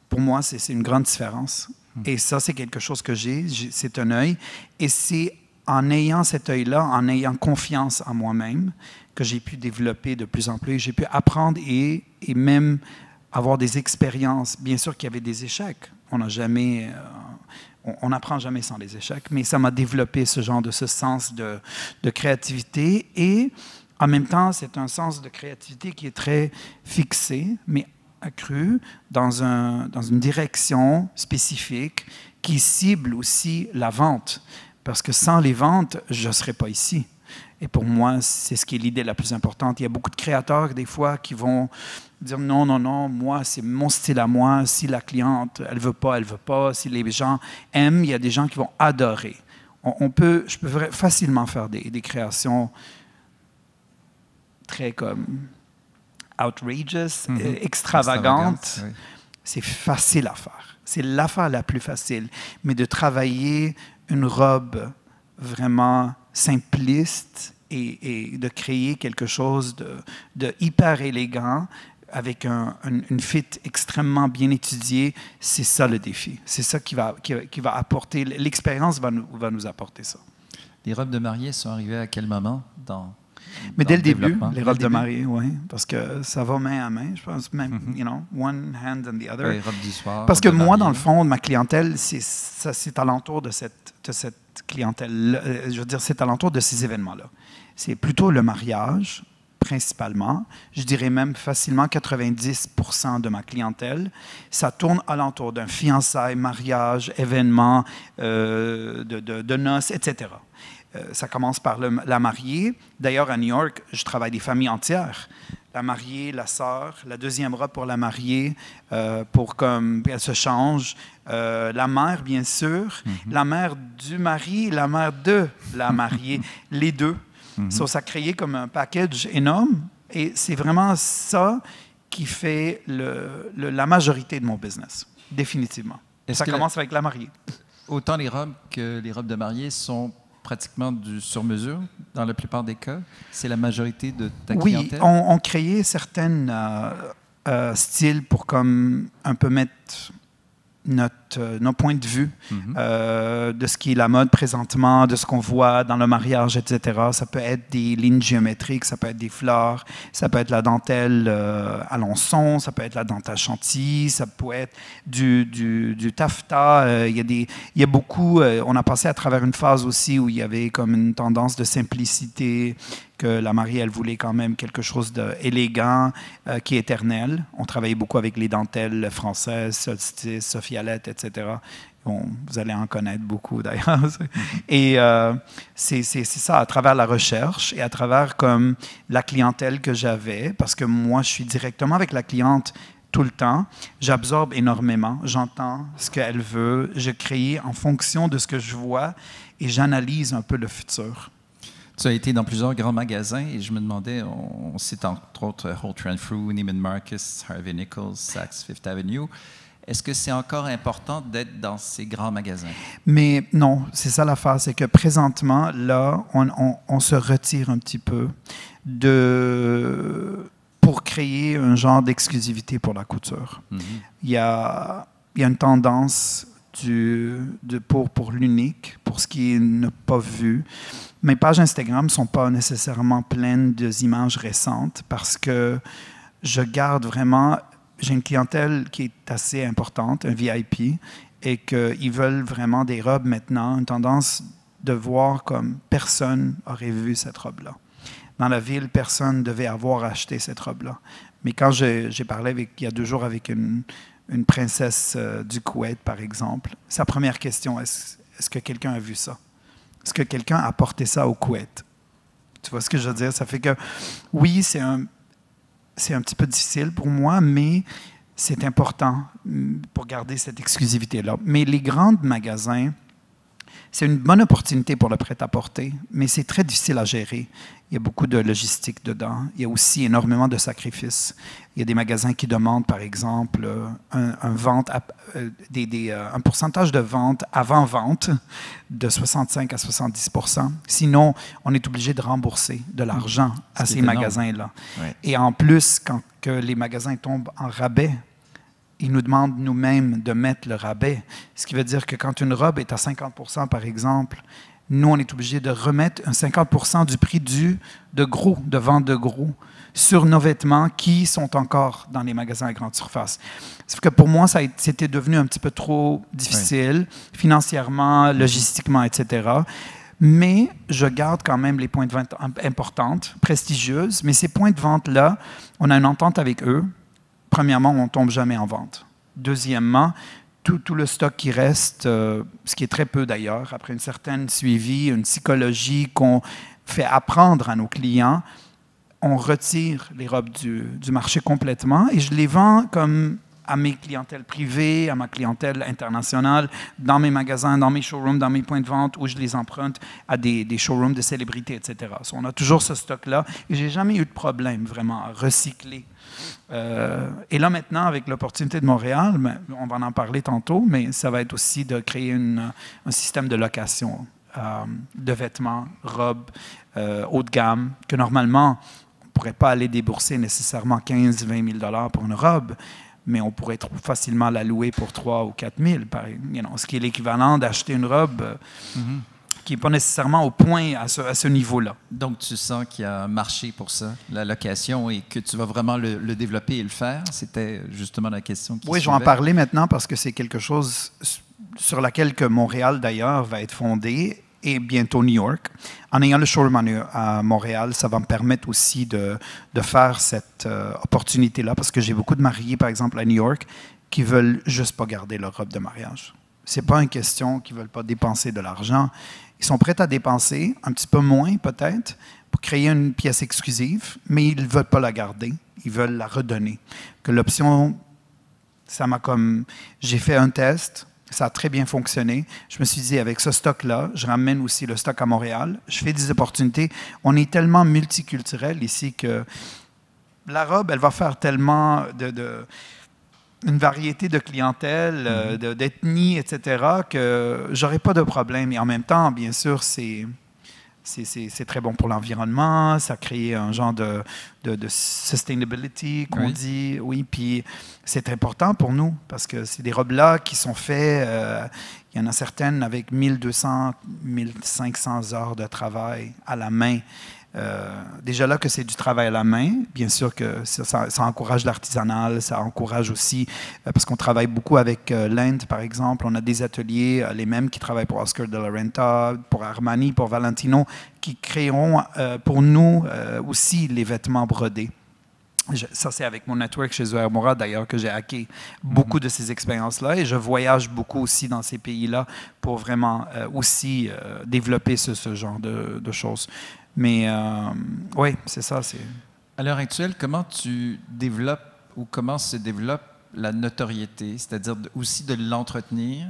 pour moi, c'est une grande différence. Et ça, c'est quelque chose que c'est un œil. Et c'est en ayant cet œil-là, en ayant confiance en moi-même, que j'ai pu développer de plus en plus. J'ai pu apprendre et même avoir des expériences. Bien sûr qu'il y avait des échecs. On n'apprend jamais sans les échecs, mais ça m'a développé ce sens de créativité. Et en même temps, c'est un sens de créativité qui est très fixé, mais accru dans une direction spécifique qui cible aussi la vente. Parce que sans les ventes, je ne serais pas ici. Et pour moi, c'est ce qui est l'idée la plus importante. Il y a beaucoup de créateurs, des fois, qui vont dire non, moi, c'est mon style à moi. Si la cliente, elle veut pas. Si les gens aiment, il y a des gens qui vont adorer. Je peux facilement faire des créations très comme outrageous, extravagante, oui. C'est facile à faire. C'est l'affaire la plus facile. Mais de travailler une robe vraiment simpliste et de créer quelque chose de hyper élégant avec une fit extrêmement bien étudiée, c'est ça le défi. C'est ça qui va apporter, l'expérience va nous apporter ça. Les robes de mariée sont arrivées à quel moment Mais dès le début, les robes de mariée, oui, parce que ça va main à main, je pense, même, one hand and the other. Les robes du soir. Parce que moi, dans le fond, ma clientèle, c'est alentour de cette clientèle, je veux dire, c'est alentour de ces événements-là. C'est plutôt le mariage, principalement. Je dirais même facilement 90% de ma clientèle. Ça tourne alentour d'un fiançailles, mariage, événement, de noces, etc. Ça commence par la mariée. D'ailleurs, à New York, je travaille des familles entières. La mariée, la sœur, la deuxième robe pour la mariée, elle se change. La mère, bien sûr. La mère du mari, la mère de la mariée. Les deux. Ça a créé comme un package énorme. Et c'est vraiment ça qui fait la majorité de mon business, définitivement. Ça commence avec la mariée. Autant les robes que les robes de mariée sont pratiquement du sur-mesure, dans la plupart des cas. C'est la majorité de ta clientèle? Oui, on créait certains styles pour comme un peu mettre nos points de vue de ce qui est la mode présentement, de ce qu'on voit dans le mariage, etc. Ça peut être des lignes géométriques, ça peut être des fleurs, ça peut être la dentelle Alençon, ça peut être la dentelle Chantilly, ça peut être du taffetas. Il y a beaucoup... on a passé à travers une phase aussi où il y avait comme une tendance de simplicité, que la mariée, elle voulait quand même quelque chose d'élégant, qui est éternel. On travaillait beaucoup avec les dentelles françaises, Solstice, Sophie Alette, etc. Bon, vous allez en connaître beaucoup d'ailleurs. Et c'est ça, à travers la recherche et à travers comme la clientèle que j'avais, parce que moi, je suis directement avec la cliente tout le temps. J'absorbe énormément, j'entends ce qu'elle veut, je crée en fonction de ce que je vois et j'analyse un peu le futur. Tu as été dans plusieurs grands magasins et je me demandais, on cite entre autres Holt Renfrew, Neiman Marcus, Harvey Nichols, Saks Fifth Avenue. Est-ce que c'est encore important d'être dans ces grands magasins? Mais non, c'est ça l'affaire, c'est que présentement, là, on se retire un petit peu pour créer un genre d'exclusivité pour la couture. Mm-hmm. Il y a une tendance pour l'unique, pour ce qui n'est pas vu. Mes pages Instagram ne sont pas nécessairement pleines d'images récentes parce que je garde vraiment... J'ai une clientèle qui est assez importante, un VIP, et qu'ils veulent vraiment des robes maintenant, une tendance de voir comme personne aurait vu cette robe-là. Dans la ville, personne devait avoir acheté cette robe-là. Mais quand j'ai parlé il y a 2 jours avec une princesse du Koweït, par exemple, sa première question, est-ce que quelqu'un a vu ça? Est-ce que quelqu'un a porté ça au Koweït? Tu vois ce que je veux dire? Ça fait que, oui, c'est un petit peu difficile pour moi, mais c'est important pour garder cette exclusivité-là. Mais les grands magasins, c'est une bonne opportunité pour le prêt-à-porter, mais c'est très difficile à gérer. Il y a beaucoup de logistique dedans. Il y a aussi énormément de sacrifices. Il y a des magasins qui demandent, par exemple, un pourcentage de vente avant vente de 65 à 70 %. Sinon, on est obligé de rembourser de l'argent à ces magasins-là. Oui. Et en plus, quand que les magasins tombent en rabais, ils nous demandent nous-mêmes de mettre le rabais. Ce qui veut dire que quand une robe est à 50 % par exemple, nous, on est obligé de remettre un 50 % du prix de vente de gros, sur nos vêtements qui sont encore dans les magasins à grande surface. C'est que pour moi, c'était devenu un petit peu trop difficile, financièrement, logistiquement, etc. Mais je garde quand même les points de vente importantes, prestigieuses. Mais ces points de vente-là, on a une entente avec eux. Premièrement, on ne tombe jamais en vente. Deuxièmement, tout le stock qui reste, ce qui est très peu d'ailleurs, après une certaine suivi, une psychologie qu'on fait apprendre à nos clients, on retire les robes du marché complètement et je les vends comme à mes clientèles privées, à ma clientèle internationale, dans mes magasins, dans mes showrooms, dans mes points de vente, où je les emprunte à des showrooms de célébrités, etc. So, on a toujours ce stock-là et je n'ai jamais eu de problème vraiment à recycler. Et là maintenant, avec l'opportunité de Montréal, on va en parler tantôt, mais ça va être aussi de créer un système de location de vêtements, robes haut de gamme, que normalement, on ne pourrait pas aller débourser nécessairement 15 000 – 20 000 $ pour une robe, mais on pourrait facilement la louer pour 3 000 ou 4 000, ce qui est l'équivalent d'acheter une robe qui n'est pas nécessairement au point à ce niveau-là. Donc, tu sens qu'il y a un marché pour ça, la location, et que tu vas vraiment le développer et le faire? C'était justement la question qui Oui, je vais en parler maintenant parce que c'est quelque chose sur laquelle que Montréal, d'ailleurs, va être fondé, et bientôt New York. En ayant le showroom à Montréal, ça va me permettre aussi de faire cette opportunité-là, parce que j'ai beaucoup de mariés, par exemple, à New York, qui veulent juste pas garder leur robe de mariage. C'est pas une question qu'ils veulent pas dépenser de l'argent. Ils sont prêts à dépenser, un petit peu moins peut-être, pour créer une pièce exclusive, mais ils ne veulent pas la garder. Ils veulent la redonner. Que l'option, ça m'a comme... J'ai fait un test, ça a très bien fonctionné. Je me suis dit, avec ce stock-là, je ramène aussi le stock à Montréal. Je fais des opportunités. On est tellement multiculturel ici que la robe, elle va faire tellement une variété de clientèle, d'ethnie, etc., que j'aurais pas de problème. Et en même temps, bien sûr, c'est très bon pour l'environnement, ça crée un genre de sustainability qu'on dit, oui, puis c'est important pour nous, parce que c'est des robes-là qui sont faites, il y en a certaines avec 1200, 1500 heures de travail à la main. Déjà là que c'est du travail à la main, bien sûr que ça encourage l'artisanal, ça encourage aussi, parce qu'on travaille beaucoup avec l'Inde par exemple, on a des ateliers, les mêmes qui travaillent pour Oscar de la Renta, pour Armani, pour Valentino, qui créeront pour nous aussi les vêtements brodés. Ça, c'est avec mon network chez Zoé Moura, d'ailleurs, que j'ai hacké beaucoup de ces expériences-là. Et je voyage beaucoup aussi dans ces pays-là pour vraiment aussi développer ce genre de choses. Mais oui, c'est ça. À l'heure actuelle, comment tu développes ou comment se développe la notoriété, c'est-à-dire aussi de l'entretenir?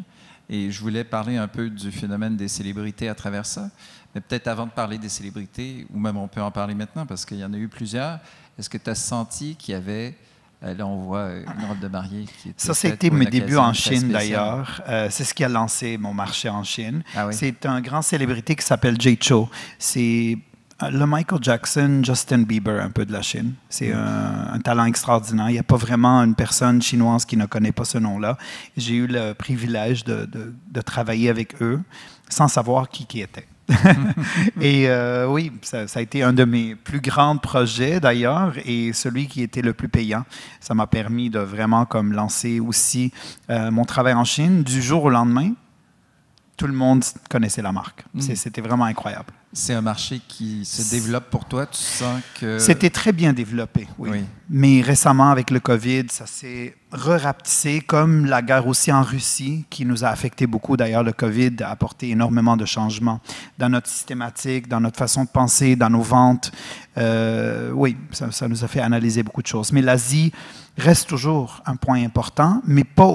Et je voulais parler un peu du phénomène des célébrités à travers ça. Mais peut-être avant de parler des célébrités, ou même on peut en parler maintenant parce qu'il y en a eu plusieurs, est-ce que tu as senti qu'il y avait, là on voit une robe de mariée qui était ça, c'était mes débuts en Chine d'ailleurs. C'est ce qui a lancé mon marché en Chine. Ah oui? C'est un grand célébrité qui s'appelle Jay Chou. C'est le Michael Jackson, Justin Bieber un peu de la Chine. C'est un talent extraordinaire. Il n'y a pas vraiment une personne chinoise qui ne connaît pas ce nom-là. J'ai eu le privilège de travailler avec eux sans savoir qui était. Et oui, ça a été un de mes plus grands projets d'ailleurs et celui qui était le plus payant. Ça m'a permis de vraiment comme lancer aussi mon travail en Chine. Du jour au lendemain, tout le monde connaissait la marque. C'était vraiment incroyable. C'est un marché qui se développe pour toi? Tu sens que... C'était très bien développé, oui. Mais récemment, avec le COVID, ça s'est re-rapetissé, comme la guerre aussi en Russie, qui nous a affecté beaucoup. D'ailleurs, le COVID a apporté énormément de changements dans notre systématique, dans notre façon de penser, dans nos ventes. Oui, ça nous a fait analyser beaucoup de choses. Mais l'Asie reste toujours un point important, mais pas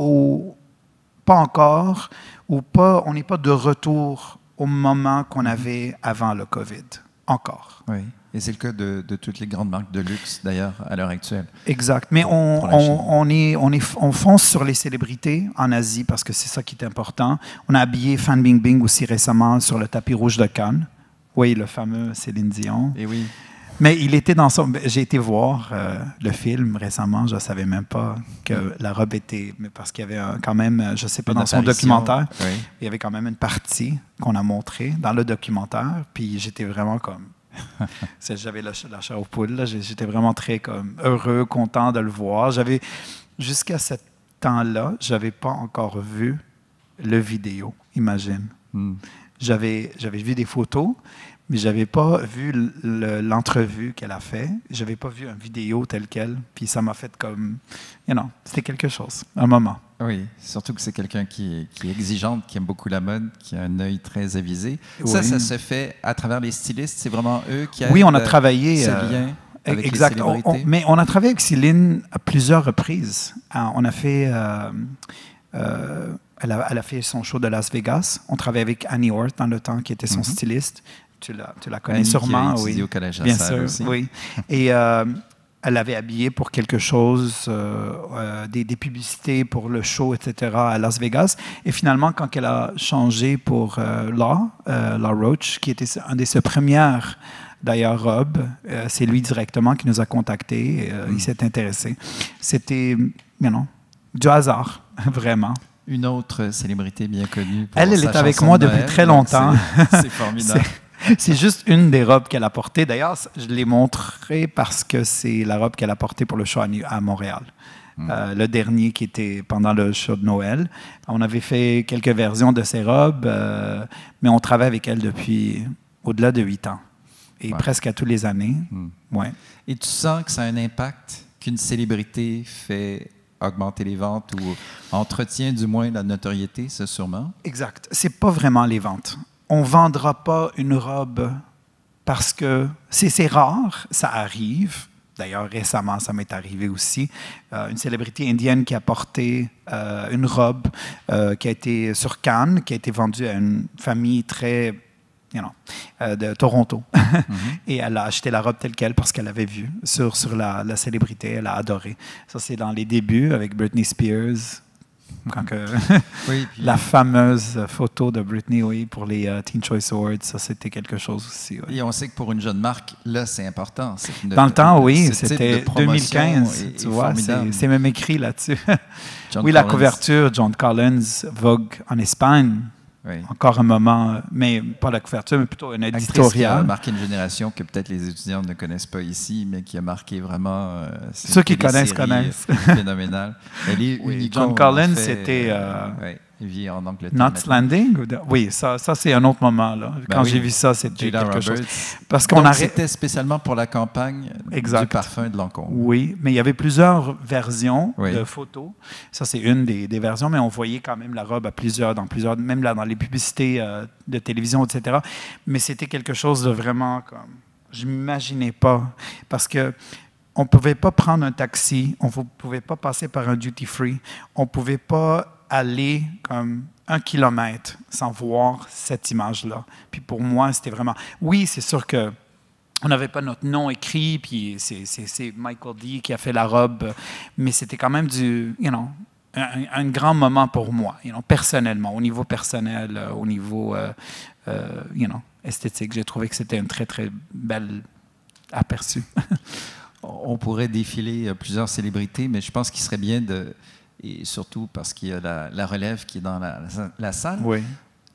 encore, on n'est pas de retour au moment qu'on avait avant le COVID, encore. Oui, et c'est le cas de toutes les grandes marques de luxe, d'ailleurs, à l'heure actuelle. Exact, mais on fonce sur les célébrités en Asie parce que c'est ça qui est important. On a habillé Fan Bingbing aussi récemment sur le tapis rouge de Cannes. Oui, le fameux Céline Dion. Et oui. Mais il était dans son... J'ai été voir le film récemment. Je ne savais même pas que la robe était... Mais parce qu'il y avait quand même, je ne sais pas, dans son documentaire, il y avait quand même une partie qu'on a montrée dans le documentaire. Puis j'étais vraiment comme... J'avais la chair aux poules. J'étais vraiment très comme heureux, content de le voir. Jusqu'à ce temps-là, je n'avais pas encore vu le vidéo, imagine. J'avais vu des photos, mais je n'avais pas vu l'entrevue qu'elle a fait. Je n'avais pas vu une vidéo telle quelle. Puis ça m'a fait comme, c'était quelque chose, un moment. Oui, surtout que c'est quelqu'un qui est exigeante, qui aime beaucoup la mode, qui a un œil très avisé. Oui. Ça se fait à travers les stylistes. C'est vraiment eux qui Oui, on a travaillé. ce lien avec exact. les célébrités. Mais on a travaillé avec Céline à plusieurs reprises. On a fait... elle a fait son show de Las Vegas. On travaillait avec Annie Orth dans le temps, qui était son styliste. Tu la connais Annie sûrement, qui a oui. au collège bien sûr, aussi. Oui. Et elle l'avait habillé pour quelque chose, des publicités pour le show, etc. à Las Vegas. Et finalement, quand elle a changé pour Law Roach, qui était une de ses premières d'ailleurs robes, c'est lui directement qui nous a contactés. Il s'est intéressé. C'était, du hasard, vraiment. Une autre célébrité bien connue. Elle est avec moi depuis très longtemps. C'est formidable. C'est juste une des robes qu'elle a portées. D'ailleurs, je l'ai montrée parce que c'est la robe qu'elle a portée pour le show à Montréal. Le dernier qui était pendant le show de Noël. On avait fait quelques versions de ces robes, mais on travaille avec elle depuis au-delà de 8 ans. Et presque à tous les années. Ouais. Et tu sens que ça a un impact qu'une célébrité fait augmenter les ventes ou entretient du moins la notoriété, ça sûrement? Exact. C'est pas vraiment les ventes. On ne vendra pas une robe parce que c'est rare, ça arrive. D'ailleurs, récemment, ça m'est arrivé aussi. Une célébrité indienne qui a porté une robe qui a été sur Cannes, qui a été vendue à une famille très... de Toronto. Et elle a acheté la robe telle quelle parce qu'elle avait vu sur la célébrité. Elle a adoré. Ça, c'est dans les débuts avec Britney Spears. Quand la fameuse photo de Britney, pour les Teen Choice Awards, ça, c'était quelque chose aussi. Oui. Et on sait que pour une jeune marque, là, c'est important. Dans le temps, oui, c'était 2015. Tu vois, c'est même écrit là-dessus. Oui, la couverture, John Collins, Vogue en Espagne. Oui. Encore un moment, mais pas la couverture, mais plutôt un éditorial. Qui a marqué une génération que peut-être les étudiants ne connaissent pas ici, mais qui a marqué vraiment... Ceux qui connaissent. Phénoménal. Oui, John Collins, c'était vit en Angleterre. Knots Landing? Oui, ça c'est un autre moment. Là. Quand j'ai vu ça, c'était quelque chose. Parce qu'on c'était spécialement pour la campagne du parfum de Lancôme. Oui, mais il y avait plusieurs versions de photos. Ça, c'est une des versions, mais on voyait quand même la robe dans plusieurs, même là, dans les publicités de télévision, etc. Mais c'était quelque chose de vraiment comme... Je ne m'imaginais pas. Parce que on ne pouvait pas prendre un taxi, on ne pouvait pas passer par un duty-free, on ne pouvait pas aller comme 1 kilomètre sans voir cette image-là. Puis pour moi, c'était vraiment... Oui, c'est sûr que on n'avait pas notre nom écrit, puis c'est Michael D. qui a fait la robe, mais c'était quand même un grand moment pour moi, personnellement, au niveau personnel, au niveau esthétique. J'ai trouvé que c'était une très, très belle aperçu. On pourrait défiler plusieurs célébrités, mais je pense qu'il serait bien et surtout parce qu'il y a la relève qui est dans la salle. Oui.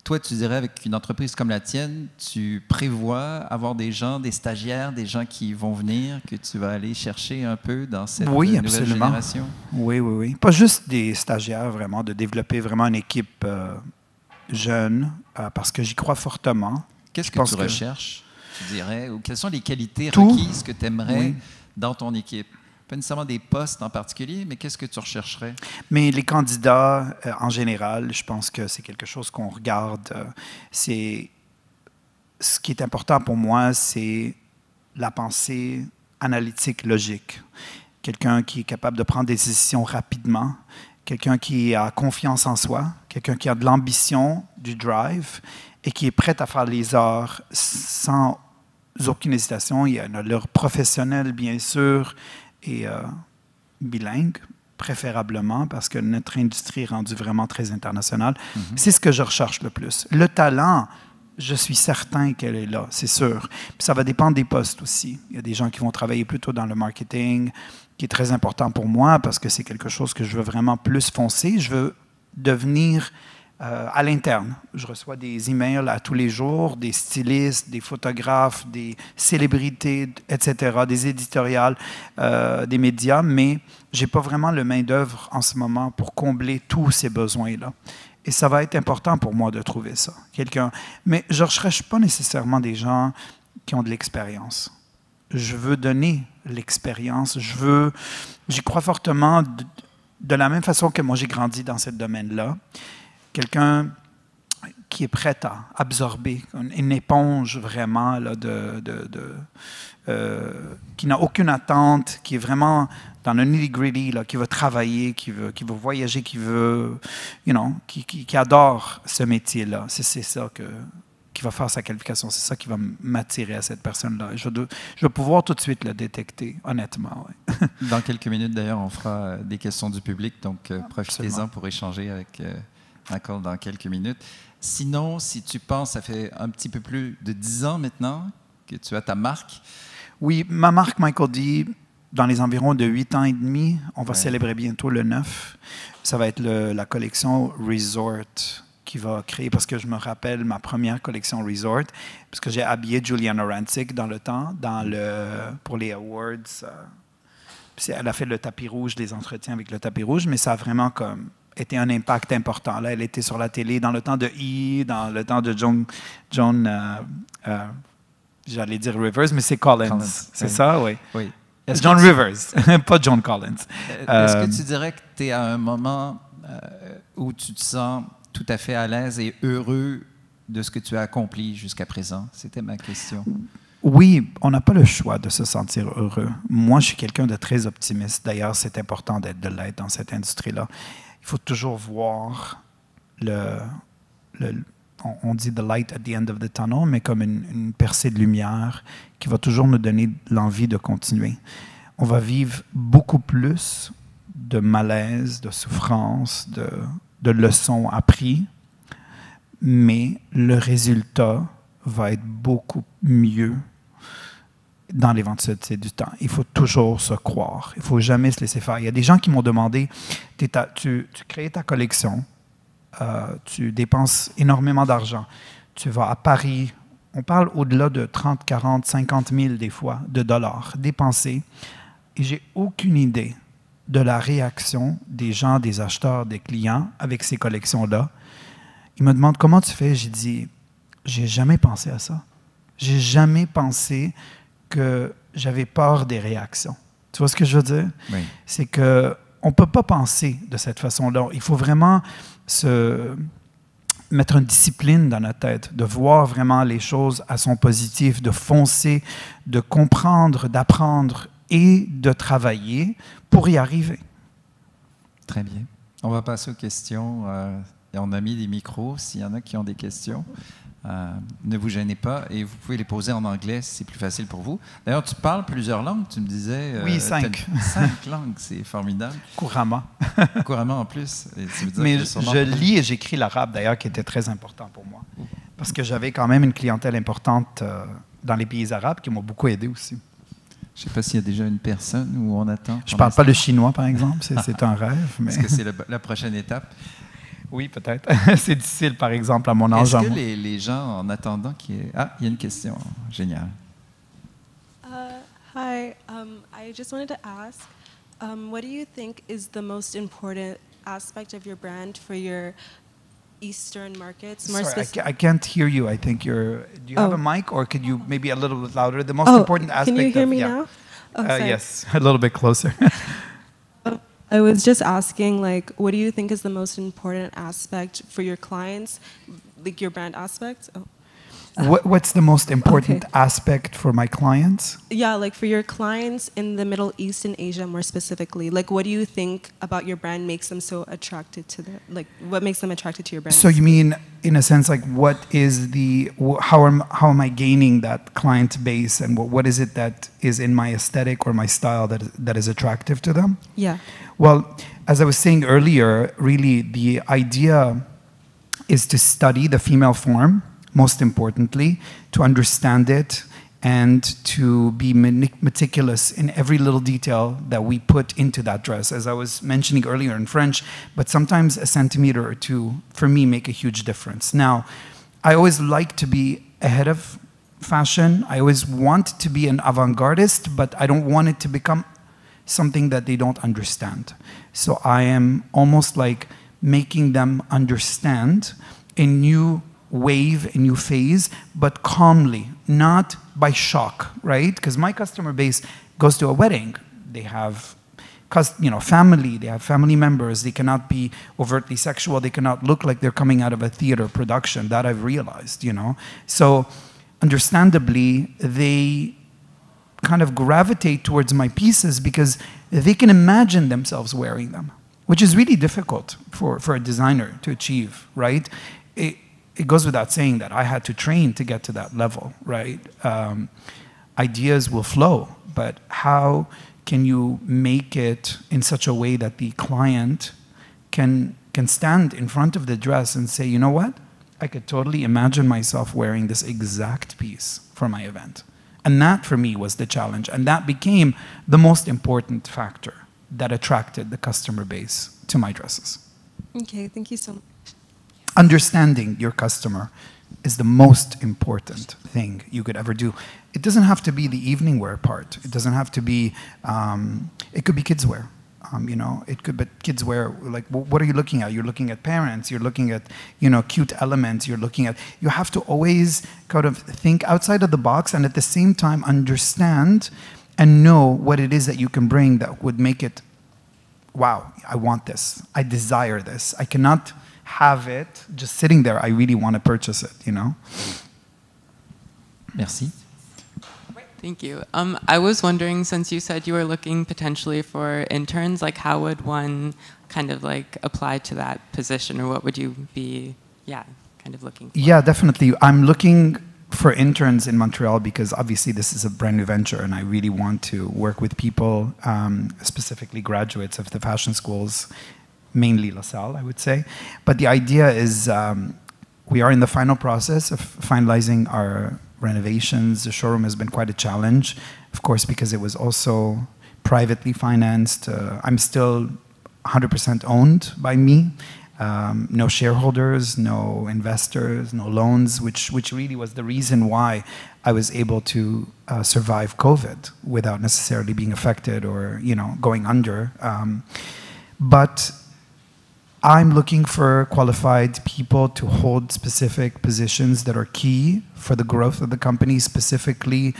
Toi, tu dirais, avec une entreprise comme la tienne, tu prévois avoir des gens, des stagiaires, des gens qui vont venir, que tu vas aller chercher un peu dans cette nouvelle génération? Oui. Pas juste des stagiaires, vraiment, de développer vraiment une équipe jeune, parce que j'y crois fortement. Qu'est-ce que tu recherches, tu dirais, ou quelles sont les qualités requises que tu aimerais dans ton équipe? Pas nécessairement des postes en particulier, mais qu'est-ce que tu rechercherais? Mais les candidats, en général, je pense que c'est quelque chose qu'on regarde. Ce qui est important pour moi, c'est la pensée analytique, logique. Quelqu'un qui est capable de prendre des décisions rapidement, quelqu'un qui a confiance en soi, quelqu'un qui a de l'ambition, du drive, et qui est prêt à faire les heures sans aucune hésitation. Il y a leur professionnel, bien sûr, et bilingue, préférablement, parce que notre industrie est rendue vraiment très internationale. Mm-hmm. C'est ce que je recherche le plus. Le talent, je suis certain qu'elle est là, c'est sûr. Puis ça va dépendre des postes aussi. Il y a des gens qui vont travailler plutôt dans le marketing, qui est très important pour moi, parce que c'est quelque chose que je veux vraiment plus foncer. Je veux devenir... à l'interne. Je reçois des emails à tous les jours, des stylistes, des photographes, des célébrités, etc., des éditoriales, des médias, mais je n'ai pas vraiment le main-d'œuvre en ce moment pour combler tous ces besoins-là. Et ça va être important pour moi de trouver ça. Mais je ne recherche pas nécessairement des gens qui ont de l'expérience. Je veux donner l'expérience. J'y crois fortement de la même façon que moi j'ai grandi dans ce domaine-là. Quelqu'un qui est prêt à absorber, une éponge vraiment, là, qui n'a aucune attente, qui est vraiment dans le nitty-gritty, qui veut travailler, qui veut voyager, qui adore ce métier-là. C'est ça qui va faire sa qualification. C'est ça qui va m'attirer à cette personne-là. Je vais pouvoir tout de suite le détecter, honnêtement. Ouais. Dans quelques minutes, d'ailleurs, on fera des questions du public, donc profitez-en pour échanger avec... Michael, dans quelques minutes. Sinon, si tu penses, ça fait un petit peu plus de 10 ans maintenant que tu as ta marque. Oui, ma marque Michael D, dans les environs de 8 ans et demi, on va célébrer bientôt le 9. Ça va être la collection Resort qui va créer, parce que je me rappelle ma première collection Resort, parce que j'ai habillé Giuliana Rancic dans le temps, pour les awards. Elle a fait le tapis rouge, des entretiens avec le tapis rouge, mais ça a vraiment comme... était un impact important. Là, elle était sur la télé dans le temps de dans le temps de John j'allais dire Rivers, mais c'est Collins. C'est ça, oui. John Rivers, pas John Collins. Est-ce que tu dirais que tu es à un moment où tu te sens tout à fait à l'aise et heureux de ce que tu as accompli jusqu'à présent? C'était ma question. Oui, on n'a pas le choix de se sentir heureux. Moi, je suis quelqu'un de très optimiste. D'ailleurs, c'est important de l'être dans cette industrie-là. Il faut toujours voir on dit « the light at the end of the tunnel », mais comme une percée de lumière qui va toujours nous donner l'envie de continuer. On va vivre beaucoup plus de malaise, de souffrance, de leçons apprises, mais le résultat va être beaucoup mieux dans l'éventualité du temps. Il faut toujours se croire. Il ne faut jamais se laisser faire. Il y a des gens qui m'ont demandé, tu crées ta collection, tu dépenses énormément d'argent, tu vas à Paris, on parle au-delà de 30, 40, 50 000 des fois de dollars dépensés, et j'ai aucune idée de la réaction des gens, des acheteurs, des clients avec ces collections-là. Ils me demandent comment tu fais. J'ai dit, j'ai jamais pensé à ça. J'ai jamais pensé que j'avais peur des réactions. Tu vois ce que je veux dire? Oui. C'est qu'on ne peut pas penser de cette façon-là. Il faut vraiment se mettre une discipline dans notre tête, de voir vraiment les choses à son positif, de foncer, de comprendre, d'apprendre et de travailler pour y arriver. Très bien. On va passer aux questions. Et on a mis des micros. S'il y en a qui ont des questions, ne vous gênez pas et vous pouvez les poser en anglais si c'est plus facile pour vous. D'ailleurs, tu parles plusieurs langues, tu me disais. Oui, 5. 5 langues, c'est formidable. Couramment. Couramment en plus. Et ça veut dire Mais que je lis et j'écris l'arabe d'ailleurs, qui était très important pour moi. Parce que j'avais quand même une clientèle importante dans les pays arabes qui m'ont beaucoup aidé aussi. Je ne sais pas s'il y a déjà une personne où on attend. Je ne parle pas le chinois, par exemple. C'est un rêve. Mais... Est-ce que c'est la prochaine étape? Oui, peut-être. C'est difficile, par exemple, à mon âge. Est-ce que les gens, en attendant Ah, il y a une question. Génial. Hi. I just wanted to ask, what do you think is the most important aspect of your brand for your Eastern markets? Sorry, I can't hear you. I think you're... Do you have a mic, or could you maybe a little bit louder? The most important aspect can you hear of... me yeah. now? Oh, yes, a little bit closer. I was just asking, like, what do you think is the most important aspect for your clients, like your brand aspect? Oh. What's the most important aspect for my clients? Yeah, like for your clients in the Middle East and Asia more specifically. Like, what do you think about your brand makes them so attracted to what makes them attracted to your brand? So you mean, in a sense, like what is how am I gaining that client base, and what is it that is in my aesthetic or my style that is attractive to them? Yeah. Well, as I was saying earlier, really the idea is to study the female form, most importantly, to understand it and to be meticulous in every little detail that we put into that dress. As I was mentioning earlier in French, but sometimes a centimeter or two, for me, make a huge difference. Now, I always like to be ahead of fashion. I always want to be an avant-gardist, but I don't want it to become something that they don't understand. So I am almost like making them understand a new wave, a new phase, but calmly, not by shock, right? Because my customer base goes to a wedding. They have family, they have family members. They cannot be overtly sexual. They cannot look like they're coming out of a theater production. That I've realized, So understandably, they kind of gravitate towards my pieces because they can imagine themselves wearing them, which is really difficult for a designer to achieve, right? It goes without saying that I had to train to get to that level, right? Ideas will flow, but how can you make it in such a way that the client can stand in front of the dress and say, you know what? I could totally imagine myself wearing this exact piece for my event. And that, for me, was the challenge. And that became the most important factor that attracted the customer base to my dresses. Okay, thank you so much. Understanding your customer is the most important thing you could ever do. It doesn't have to be the evening wear part. It doesn't have to be, it could be kids wear. It could be kids wear, like, what are you looking at? You're looking at parents, you're looking at, cute elements, you have to always kind of think outside of the box and at the same time understand and know what it is that you can bring that would make it, wow, I want this, I desire this. I cannot have it just sitting there. I really want to purchase it, Merci. Thank you. I was wondering, since you said you were looking potentially for interns, like how would one kind of like apply to that position, or what would you be, kind of looking for? Yeah, definitely. I'm looking for interns in Montreal because obviously this is a brand new venture and I really want to work with people, specifically graduates of the fashion schools, mainly LaSalle, I would say. But the idea is we are in the final process of finalizing our renovations. The showroom has been quite a challenge, of course, because it was also privately financed. I'm still 100% owned by me, no shareholders, no investors, no loans, which really was the reason why I was able to survive COVID without necessarily being affected or going under. But I'm looking for qualified people to hold specific positions that are key for the growth of the company, specifically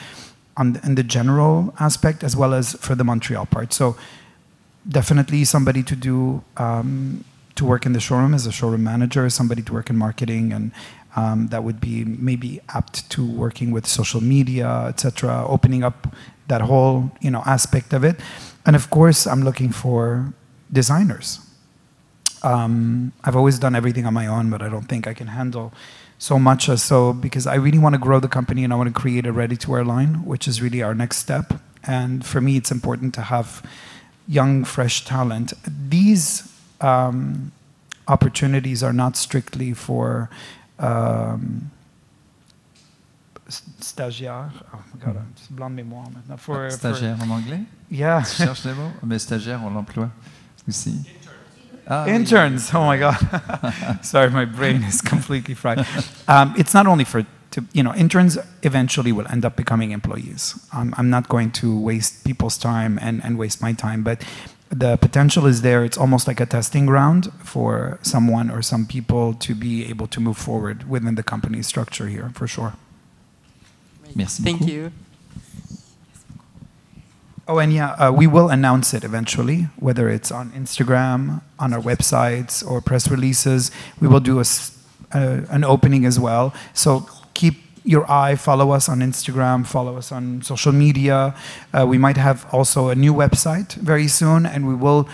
in the general aspect as well as for the Montreal part. So definitely somebody to do to work in the showroom as a showroom manager, somebody to work in marketing, and that would be maybe apt to working with social media, etc., opening up that whole aspect of it. And of course, I'm looking for designers. I've always done everything on my own, but I don't think I can handle so much as so, because I really want to grow the company and I want to create a ready-to-wear line, which is really our next step. And for me, it's important to have young, fresh talent. These opportunities are not strictly for stagiaires. Oh my God, I'm just blanc de mémoire maintenant. Stagiaire en anglais? Yeah. Tu cherches les mots? Mais stagiaire, on l'emploie aussi. Interns, oh my God. Sorry, my brain is completely fried. It's not only for, interns eventually will end up becoming employees. I'm not going to waste people's time and waste my time, but the potential is there. It's almost like a testing ground for someone or some people to be able to move forward within the company structure here, for sure. Merci Thank beaucoup. you. Oh, and yeah, we will announce it eventually, whether it's on Instagram, on our websites, or press releases. We will do an opening as well. So keep your eye, follow us on Instagram, follow us on social media. We might have also a new website very soon, and we will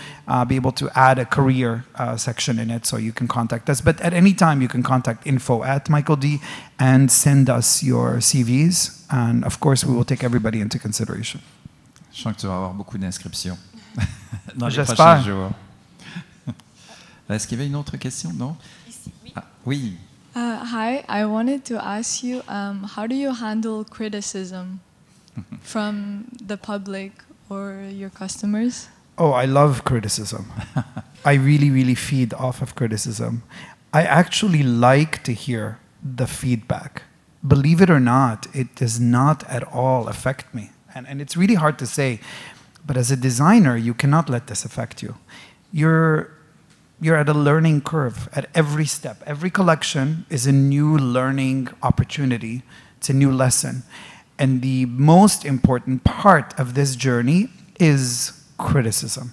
be able to add a career section in it, so you can contact us. But at any time, you can contact info@Michael D and send us your CVs. And of course, we will take everybody into consideration. Je sens que tu vas avoir beaucoup d'inscriptions dans les J'espère. prochains jours. Est-ce qu'il y avait une autre question? Non? Ici, oui. Ah, oui. Hi, I wanted to ask you, how do you handle criticism from the public or your customers? Oh, I love criticism. I really, really feed off of criticism. I actually like to hear the feedback. Believe it or not, it does not at all affect me. And it's really hard to say, but as a designer, you cannot let this affect you. You're at a learning curve at every step. Every collection is a new learning opportunity. It's a new lesson. And the most important part of this journey is criticism.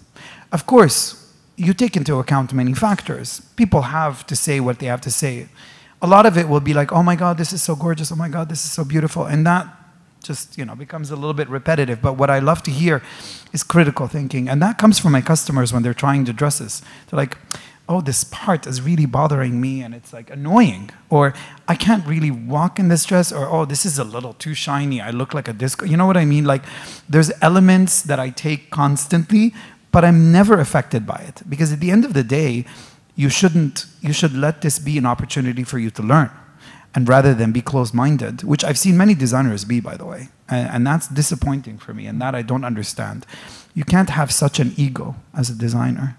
Of course, you take into account many factors. People have to say what they have to say. A lot of it will be like, oh my God, this is so gorgeous. Oh my God, this is so beautiful. And that just becomes a little bit repetitive. But what I love to hear is critical thinking. And that comes from my customers when they're trying the dresses. They're like, oh, this part is really bothering me and it's like annoying. Or I can't really walk in this dress. Or, oh, this is a little too shiny. I look like a disco. You know what I mean? Like, there's elements that I take constantly, but I'm never affected by it. Because at the end of the day, you should let this be an opportunity for you to learn. And rather than be closed-minded, which I've seen many designers be, by the way. And that's disappointing for me, and that I don't understand. You can't have such an ego as a designer.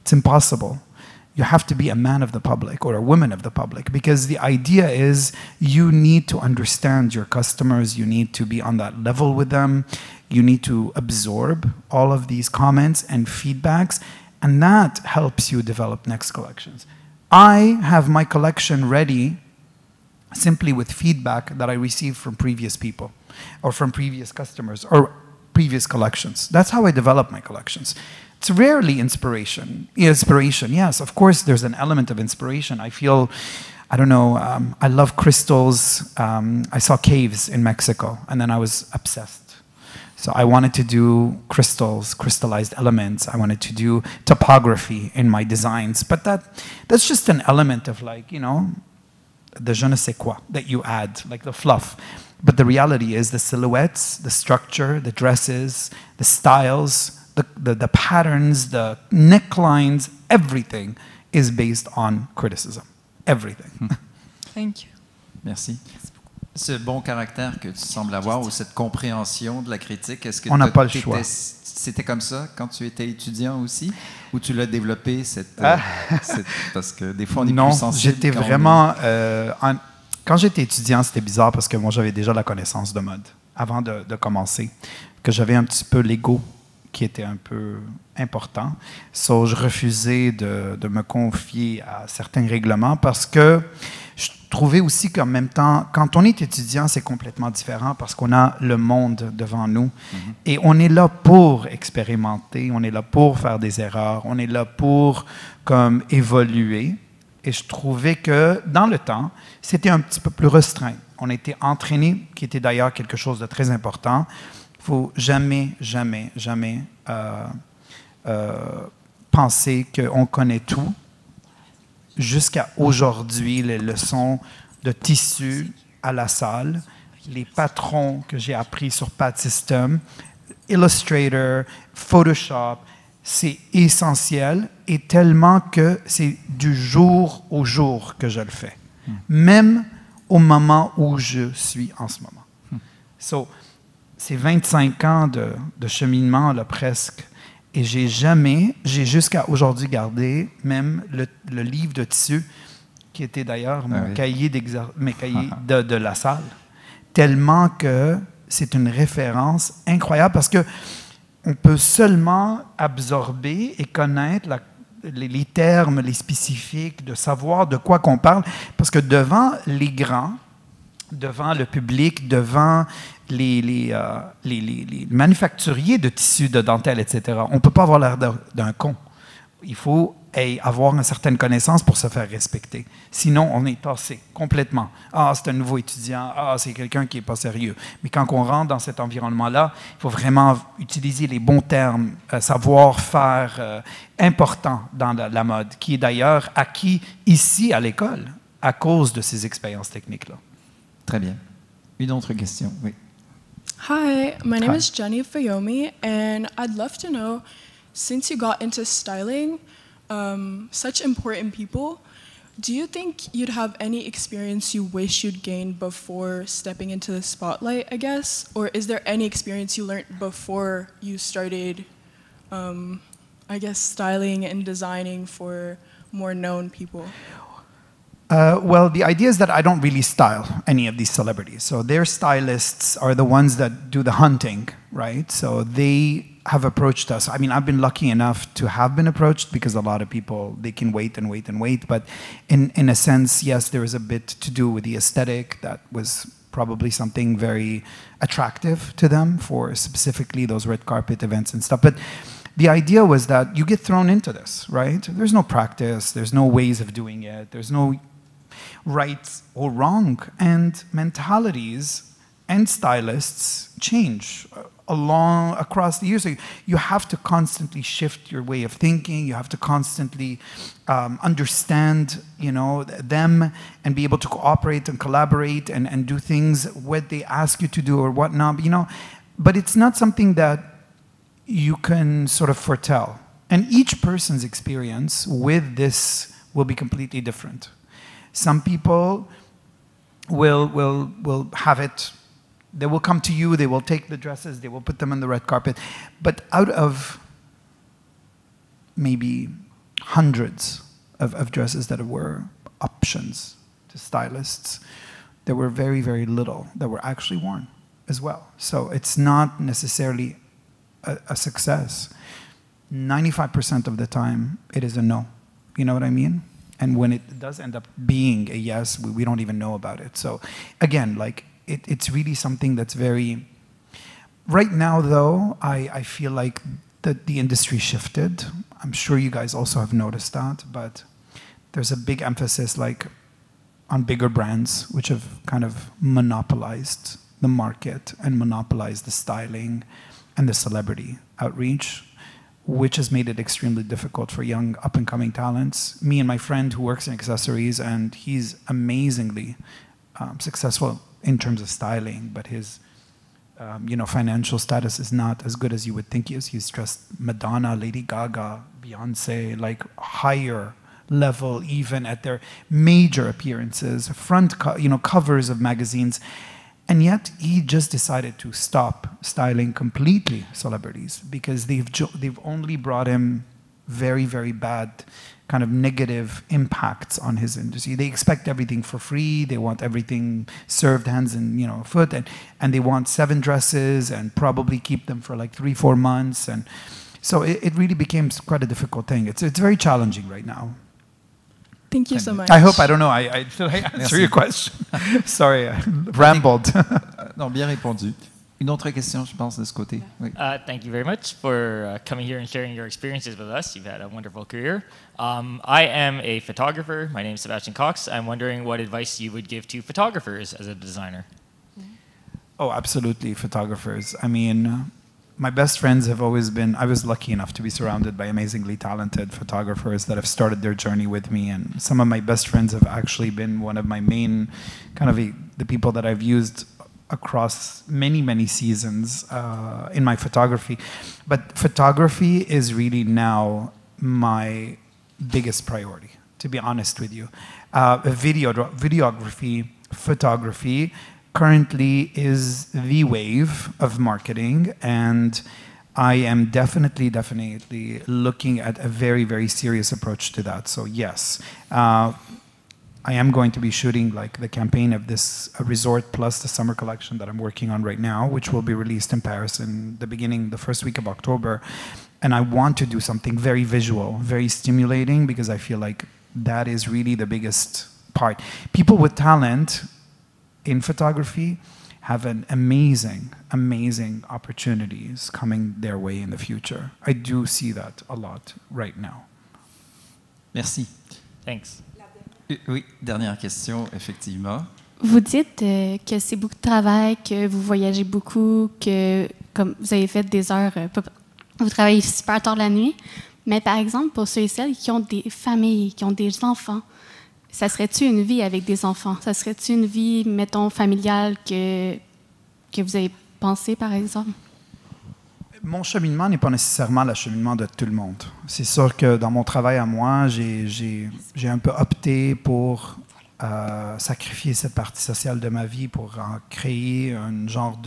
It's impossible. You have to be a man of the public or a woman of the public, because the idea is you need to understand your customers, you need to be on that level with them, you need to absorb all of these comments and feedbacks, and that helps you develop next collections. I have my collection ready simply with feedback that I receive from previous people or from previous customers or previous collections. That's how I develop my collections. It's rarely inspiration. Inspiration, yes, of course there's an element of inspiration. I feel, I don't know, I love crystals. I saw caves in Mexico and then I was obsessed. So I wanted to do crystals, crystallized elements. I wanted to do topography in my designs. But that's just an element of the je ne sais quoi that you add, like the fluff. But the reality is the silhouettes, the structure, the dresses, the styles, the patterns, the necklines, everything is based on criticism. Everything. Thank you. Merci. Ce bon caractère que tu sembles avoir ou cette compréhension de la critique, est-ce que on n'a pas le choix. C'était comme ça quand tu étais étudiant aussi, ou tu l'as développé parce que des fois on est plus sensible. Non, j'étais vraiment quand j'étais étudiant, c'était bizarre parce que moi j'avais déjà la connaissance de mode avant de commencer, que j'avais un petit peu l'ego qui était un peu important. So, je refusais de me confier à certains règlements parce que je trouvais aussi qu'en même temps, quand on est étudiant, c'est complètement différent parce qu'on a le monde devant nous. Et on est là pour expérimenter, on est là pour faire des erreurs, on est là pour comme, évoluer. Et je trouvais que dans le temps, c'était un petit peu plus restreint. On était entraîné, qui était d'ailleurs quelque chose de très important. Il ne faut jamais, jamais, jamais penser qu'on connaît tout. Jusqu'à aujourd'hui, les leçons de tissu à la salle, les patrons que j'ai appris sur Pat System, Illustrator, Photoshop, c'est essentiel et tellement que c'est du jour au jour que je le fais, même au moment où je suis en ce moment. So, c'est 25 ans de cheminement, là, presque. Et j'ai jusqu'à aujourd'hui gardé même le livre de tissu, qui était d'ailleurs mon cahier de la salle, tellement que c'est une référence incroyable parce que on peut seulement absorber et connaître les termes, les spécifiques, de savoir de quoi qu'on parle, parce que devant les grands, devant le public, devant les manufacturiers de tissus, de dentelle, etc., on ne peut pas avoir l'air d'un con. Il faut avoir une certaine connaissance pour se faire respecter. Sinon, on est tassé complètement. Ah, c'est un nouveau étudiant. Ah, c'est quelqu'un qui n'est pas sérieux. Mais quand on rentre dans cet environnement-là, il faut vraiment utiliser les bons termes, savoir-faire important dans la mode, qui est d'ailleurs acquis ici à l'école à cause de ces expériences techniques-là. Très bien. Une autre question, oui. Hi, my name is Jenny Fayomi, and I'd love to know, since you got into styling, such important people, do you think you'd have any experience you wish you'd gained before stepping into the spotlight, I guess? Or is there any experience you learned before you started, I guess, styling and designing for more known people? Well, the idea is that I don't really style any of these celebrities. So their stylists are the ones that do the hunting, right? So they have approached us. I mean, I've been lucky enough to have been approached because a lot of people, they can wait and wait and wait. But in a sense, yes, there is a bit to do with the aesthetic that was probably something very attractive to them for specifically those red carpet events and stuff. But the idea was that you get thrown into this, right? There's no practice, there's no ways of doing it, there's no right or wrong, and mentalities and stylists change across the years. So you have to constantly shift your way of thinking. You have to constantly understand, them and be able to cooperate and collaborate and do things what they ask you to do or whatnot. But it's not something that you can sort of foretell. And each person's experience with this will be completely different. Some people will have it, they will come to you, they will take the dresses, they will put them on the red carpet. But out of maybe hundreds of dresses that were options to stylists, there were very, very little that were actually worn as well. So it's not necessarily a success. 95% of the time, it is a no. You know what I mean? And when it does end up being a yes, we don't even know about it. So again, it's really something that's very... Right now, though, I feel like the industry shifted. I'm sure you guys also have noticed that, but there's a big emphasis on bigger brands, which have kind of monopolized the market and monopolized the styling and the celebrity outreach, which has made it extremely difficult for young up-and-coming talents. Me and my friend who works in accessories, and he's amazingly successful in terms of styling, but his financial status is not as good as you would think he is. He's dressed Madonna, Lady Gaga, Beyonce, higher level, even at their major appearances, covers of magazines. And yet, he just decided to stop styling completely celebrities because they've only brought him very, very bad kind of negative impacts on his industry. They expect everything for free. They want everything served hands and foot, and they want 7 dresses and probably keep them for like 3-4 months. And so it really became quite a difficult thing. It's very challenging right now. Thank you so much. I hope, I don't know, did I answer your question? Sorry, I rambled. Non, bien répondu. Une autre question, je pense, de ce côté. Oui. Thank you very much for coming here and sharing your experiences with us. You've had a wonderful career. I am a photographer. My name is Sebastian Cox. I'm wondering what advice you would give to photographers as a designer. Oh, absolutely, photographers. I mean, my best friends have always been, I was lucky enough to be surrounded by amazingly talented photographers that have started their journey with me. And some of my best friends have actually been one of my main, the people that I've used across many, many seasons in my photography. But photography is really now my biggest priority, to be honest with you. Videography, photography, currently is the wave of marketing, and I am definitely looking at a very, very serious approach to that. So yes, I am going to be shooting like the campaign of this resort plus the summer collection that I'm working on right now, which will be released in Paris in the first week of October. And I want to do something very visual, very stimulating, because I feel like that is really the biggest part. People with talent in photography have an amazing, amazing opportunities coming their way in the future. I do see that a lot right now. Merci. Thanks. Oui, dernière question, effectivement. Vous dites que c'est beaucoup de travail, que vous voyagez beaucoup, que comme vous avez fait des heures, vous travaillez super tard la nuit. Mais par exemple, pour ceux et celles qui ont des familles, qui ont des enfants, ça serait-tu une vie avec des enfants? Ça serait-tu une vie, mettons, familiale que vous avez pensé, par exemple? Mon cheminement n'est pas nécessairement le cheminement de tout le monde. C'est sûr que dans mon travail à moi, j'ai un peu opté pour sacrifier cette partie sociale de ma vie pour créer un genre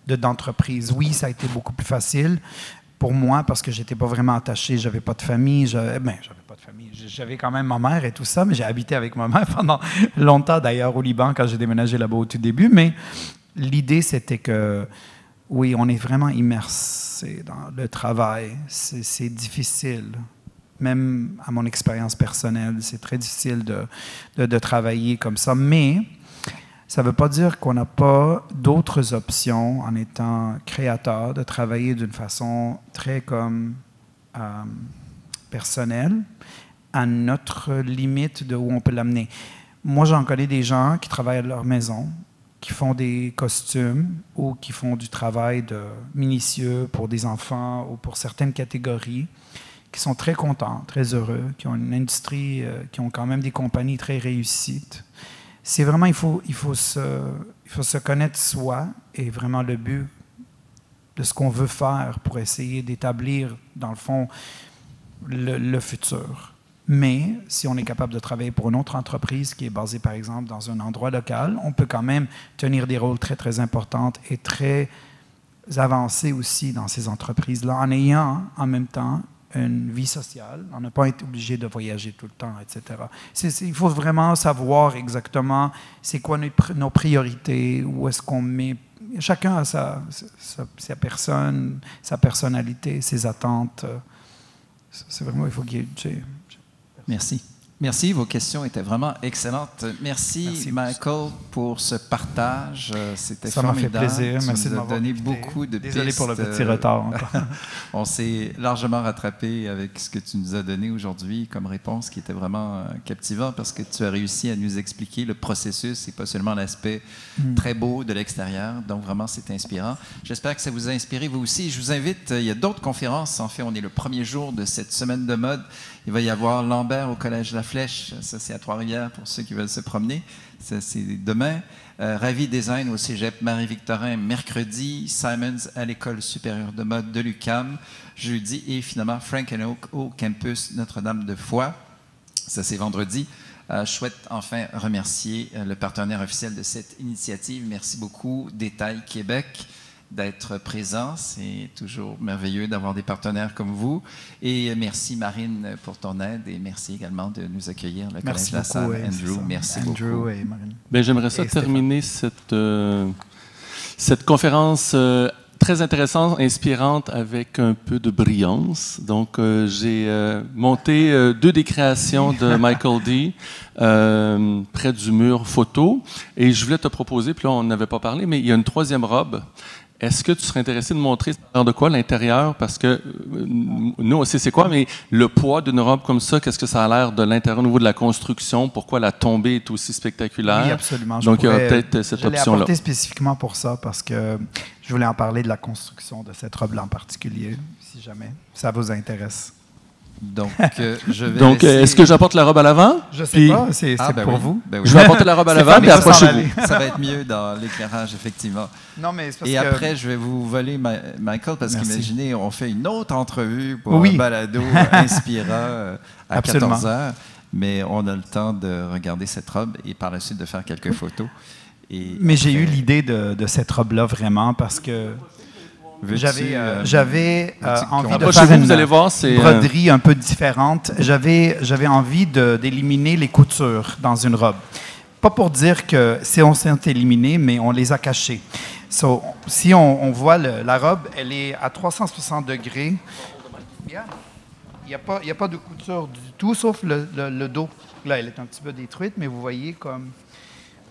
d'entreprise. Oui, ça a été beaucoup plus facile pour moi parce que j'étais pas vraiment attaché, j'avais pas de famille, j'avais pas de famille. J'avais quand même ma mère et tout ça, mais j'ai habité avec ma mère pendant longtemps d'ailleurs au Liban quand j'ai déménagé là-bas au tout début. Mais l'idée, c'était que oui, on est vraiment immersé dans le travail. C'est difficile. Même à mon expérience personnelle, c'est très difficile de travailler comme ça. Mais ça ne veut pas dire qu'on n'a pas d'autres options en étant créateur, de travailler d'une façon très personnelle à notre limite de où on peut l'amener. Moi, j'en connais des gens qui travaillent à leur maison, qui font des costumes ou qui font du travail minutieux pour des enfants ou pour certaines catégories, qui sont très contents, très heureux, qui ont une industrie, qui ont quand même des compagnies très réussies. C'est vraiment, il faut se connaître soi et vraiment le but de ce qu'on veut faire pour essayer d'établir, dans le fond, le futur. Mais si on est capable de travailler pour une autre entreprise qui est basée, par exemple, dans un endroit local, on peut quand même tenir des rôles très, très importants et très avancés aussi dans ces entreprises-là, en ayant en même temps une vie sociale, on n'a pas été obligé de voyager tout le temps, etc. Il faut vraiment savoir exactement c'est quoi nos priorités, où est-ce qu'on met. Chacun a sa personne, sa personnalité, ses attentes. C'est vraiment, il faut guider. Merci. Merci, vos questions étaient vraiment excellentes. Merci Michael pour ce partage. C'était formidable. Ça m'a fait plaisir. Merci de m'avoir donné beaucoup de pistes. Désolé pour le petit retard. On s'est largement rattrapé avec ce que tu nous as donné aujourd'hui comme réponse, qui était vraiment captivant parce que tu as réussi à nous expliquer le processus et pas seulement l'aspect très beau de l'extérieur. Donc vraiment, c'est inspirant. J'espère que ça vous a inspiré vous aussi. Je vous invite, il y a d'autres conférences. En fait, on est le premier jour de cette semaine de mode. Il va y avoir Lambert au Collège La Flèche, ça c'est à Trois-Rivières pour ceux qui veulent se promener, ça c'est demain. Ravi Design au Cégep Marie-Victorin mercredi, Simons à l'École supérieure de mode de l'UQAM jeudi et finalement Frank & Oak au campus Notre-Dame-de-Foix. Ça, c'est vendredi. Je souhaite enfin remercier le partenaire officiel de cette initiative. Merci beaucoup, Détail Québec, d'être présent. C'est toujours merveilleux d'avoir des partenaires comme vous. Et merci, Marine, pour ton aide. Et merci également de nous accueillir, le Collège La Salle. Andrew, merci beaucoup. Et Marine. Bien, j'aimerais ça terminer cette conférence très intéressante, inspirante, avec un peu de brillance. Donc, j'ai monté 2 des créations de Michael D. Près du mur photo. Et je voulais te proposer, puis là, on n'avait pas parlé, mais il y a une 3e robe. Est-ce que tu serais intéressé de montrer de quoi l'intérieur? Parce que nous, on sait c'est quoi, mais le poids d'une robe comme ça, qu'est-ce que ça a l'air de l'intérieur au niveau de la construction? Pourquoi la tombée est aussi spectaculaire? Oui, absolument. Donc, il y a peut-être cette option-là. Je l'ai apporté spécifiquement pour ça, parce que je voulais en parler de la construction de cette robe-là en particulier, si jamais ça vous intéresse. Donc, je vais Donc, est-ce que j'apporte la robe à l'avant? Je ne sais pas, c'est pour vous. Ben oui. Je vais apporter la robe à l'avant, puis approchez-vous. Ça va être mieux dans l'éclairage, effectivement. Non, mais c'est parce Et après, je vais vous voler Michael, parce qu'imaginez, on fait une autre entrevue pour un balado inspirant à 14 heures, mais on a le temps de regarder cette robe et par la suite de faire quelques photos. Mais j'ai eu l'idée de cette robe-là vraiment parce que j'avais envie de faire une broderie un peu différente. J'avais envie d'éliminer les coutures dans une robe. Pas pour dire que on s'est éliminé, mais on les a cachées. Si on voit la robe, elle est à 360 degrés. Il n'y a pas de couture du tout, sauf le dos. Là, elle est un petit peu détruite, mais vous voyez comme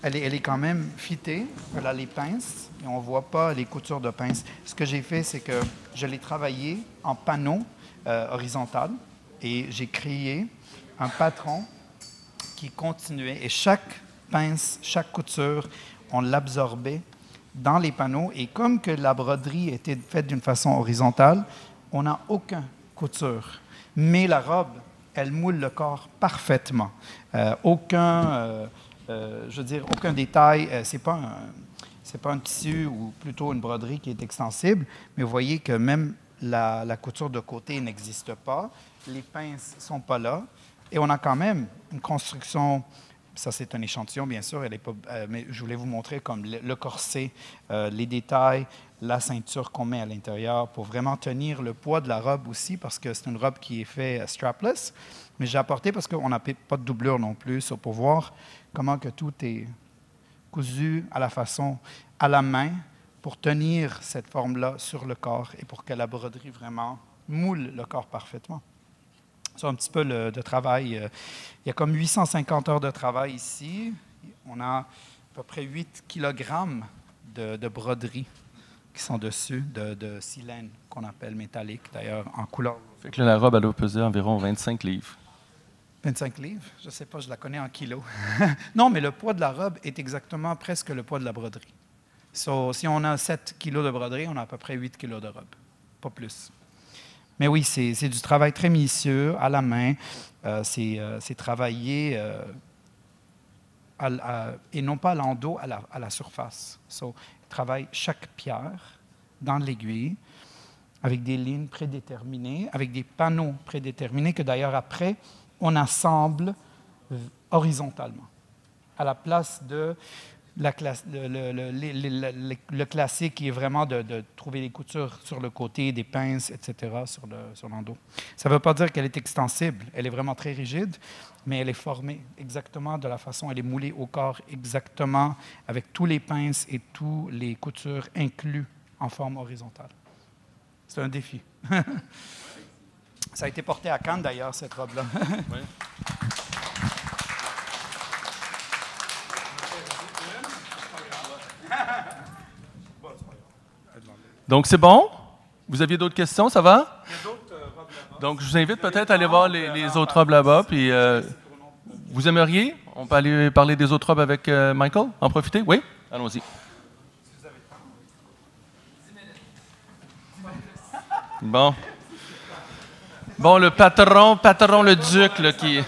elle est quand même fitée. Elle a les pinces. Et on ne voit pas les coutures de pince. Ce que j'ai fait, c'est que je l'ai travaillé en panneau horizontal et j'ai créé un patron qui continuait. Et chaque pince, chaque couture, on l'absorbait dans les panneaux. Et comme que la broderie était faite d'une façon horizontale, on n'a aucune couture. Mais la robe, elle moule le corps parfaitement. Aucun détail. C'est pas un tissu ou plutôt une broderie qui est extensible, mais vous voyez que même la couture de côté n'existe pas, les pinces ne sont pas là, et on a quand même une construction, ça c'est un échantillon bien sûr, elle est pas, mais je voulais vous montrer comme le corset, les détails, la ceinture qu'on met à l'intérieur pour vraiment tenir le poids de la robe aussi, parce que c'est une robe qui est faite strapless, mais j'ai apporté parce qu'on n'a pas de doublure non plus, pour voir comment que tout est cousu à la main pour tenir cette forme-là sur le corps et pour que la broderie vraiment moule le corps parfaitement. C'est un petit peu de travail. Il y a comme 850 heures de travail ici. On a à peu près 8 kilogrammes de broderie qui sont dessus, de silène qu'on appelle métallique, d'ailleurs, en couleur. Fait que là, la robe, elle doit peser environ 25 livres. 25 livres? Je ne sais pas, je la connais en kilos. Non, mais le poids de la robe est exactement presque le poids de la broderie. Si on a 7 kilos de broderie, on a à peu près 8 kilos de robe, pas plus. Mais oui, c'est du travail très minutieux, à la main. C'est travaillé et non pas à l'endos, à la surface. Il travaille chaque pierre dans l'aiguille avec des lignes prédéterminées, avec des panneaux prédéterminés que d'ailleurs après, on assemble horizontalement, à la place de le classique qui est vraiment de trouver les coutures sur le côté, des pinces, etc., sur l'endos. Ça ne veut pas dire qu'elle est extensible, elle est vraiment très rigide, mais elle est formée exactement de la façon, elle est moulée au corps exactement, avec tous les pinces et tous les coutures inclus en forme horizontale. C'est un défi. Ça a été porté à Cannes, d'ailleurs, cette robe-là. Oui. Donc, c'est bon? Vous aviez d'autres questions? Ça va? Il y a d'autres robes là-bas. Donc, je vous invite peut-être à aller voir les autres robes là-bas. Puis, vous aimeriez? On peut aller parler des autres robes avec Michael? En profiter? Oui? Allons-y. Bon. Bon, le patron le duc, là, qui...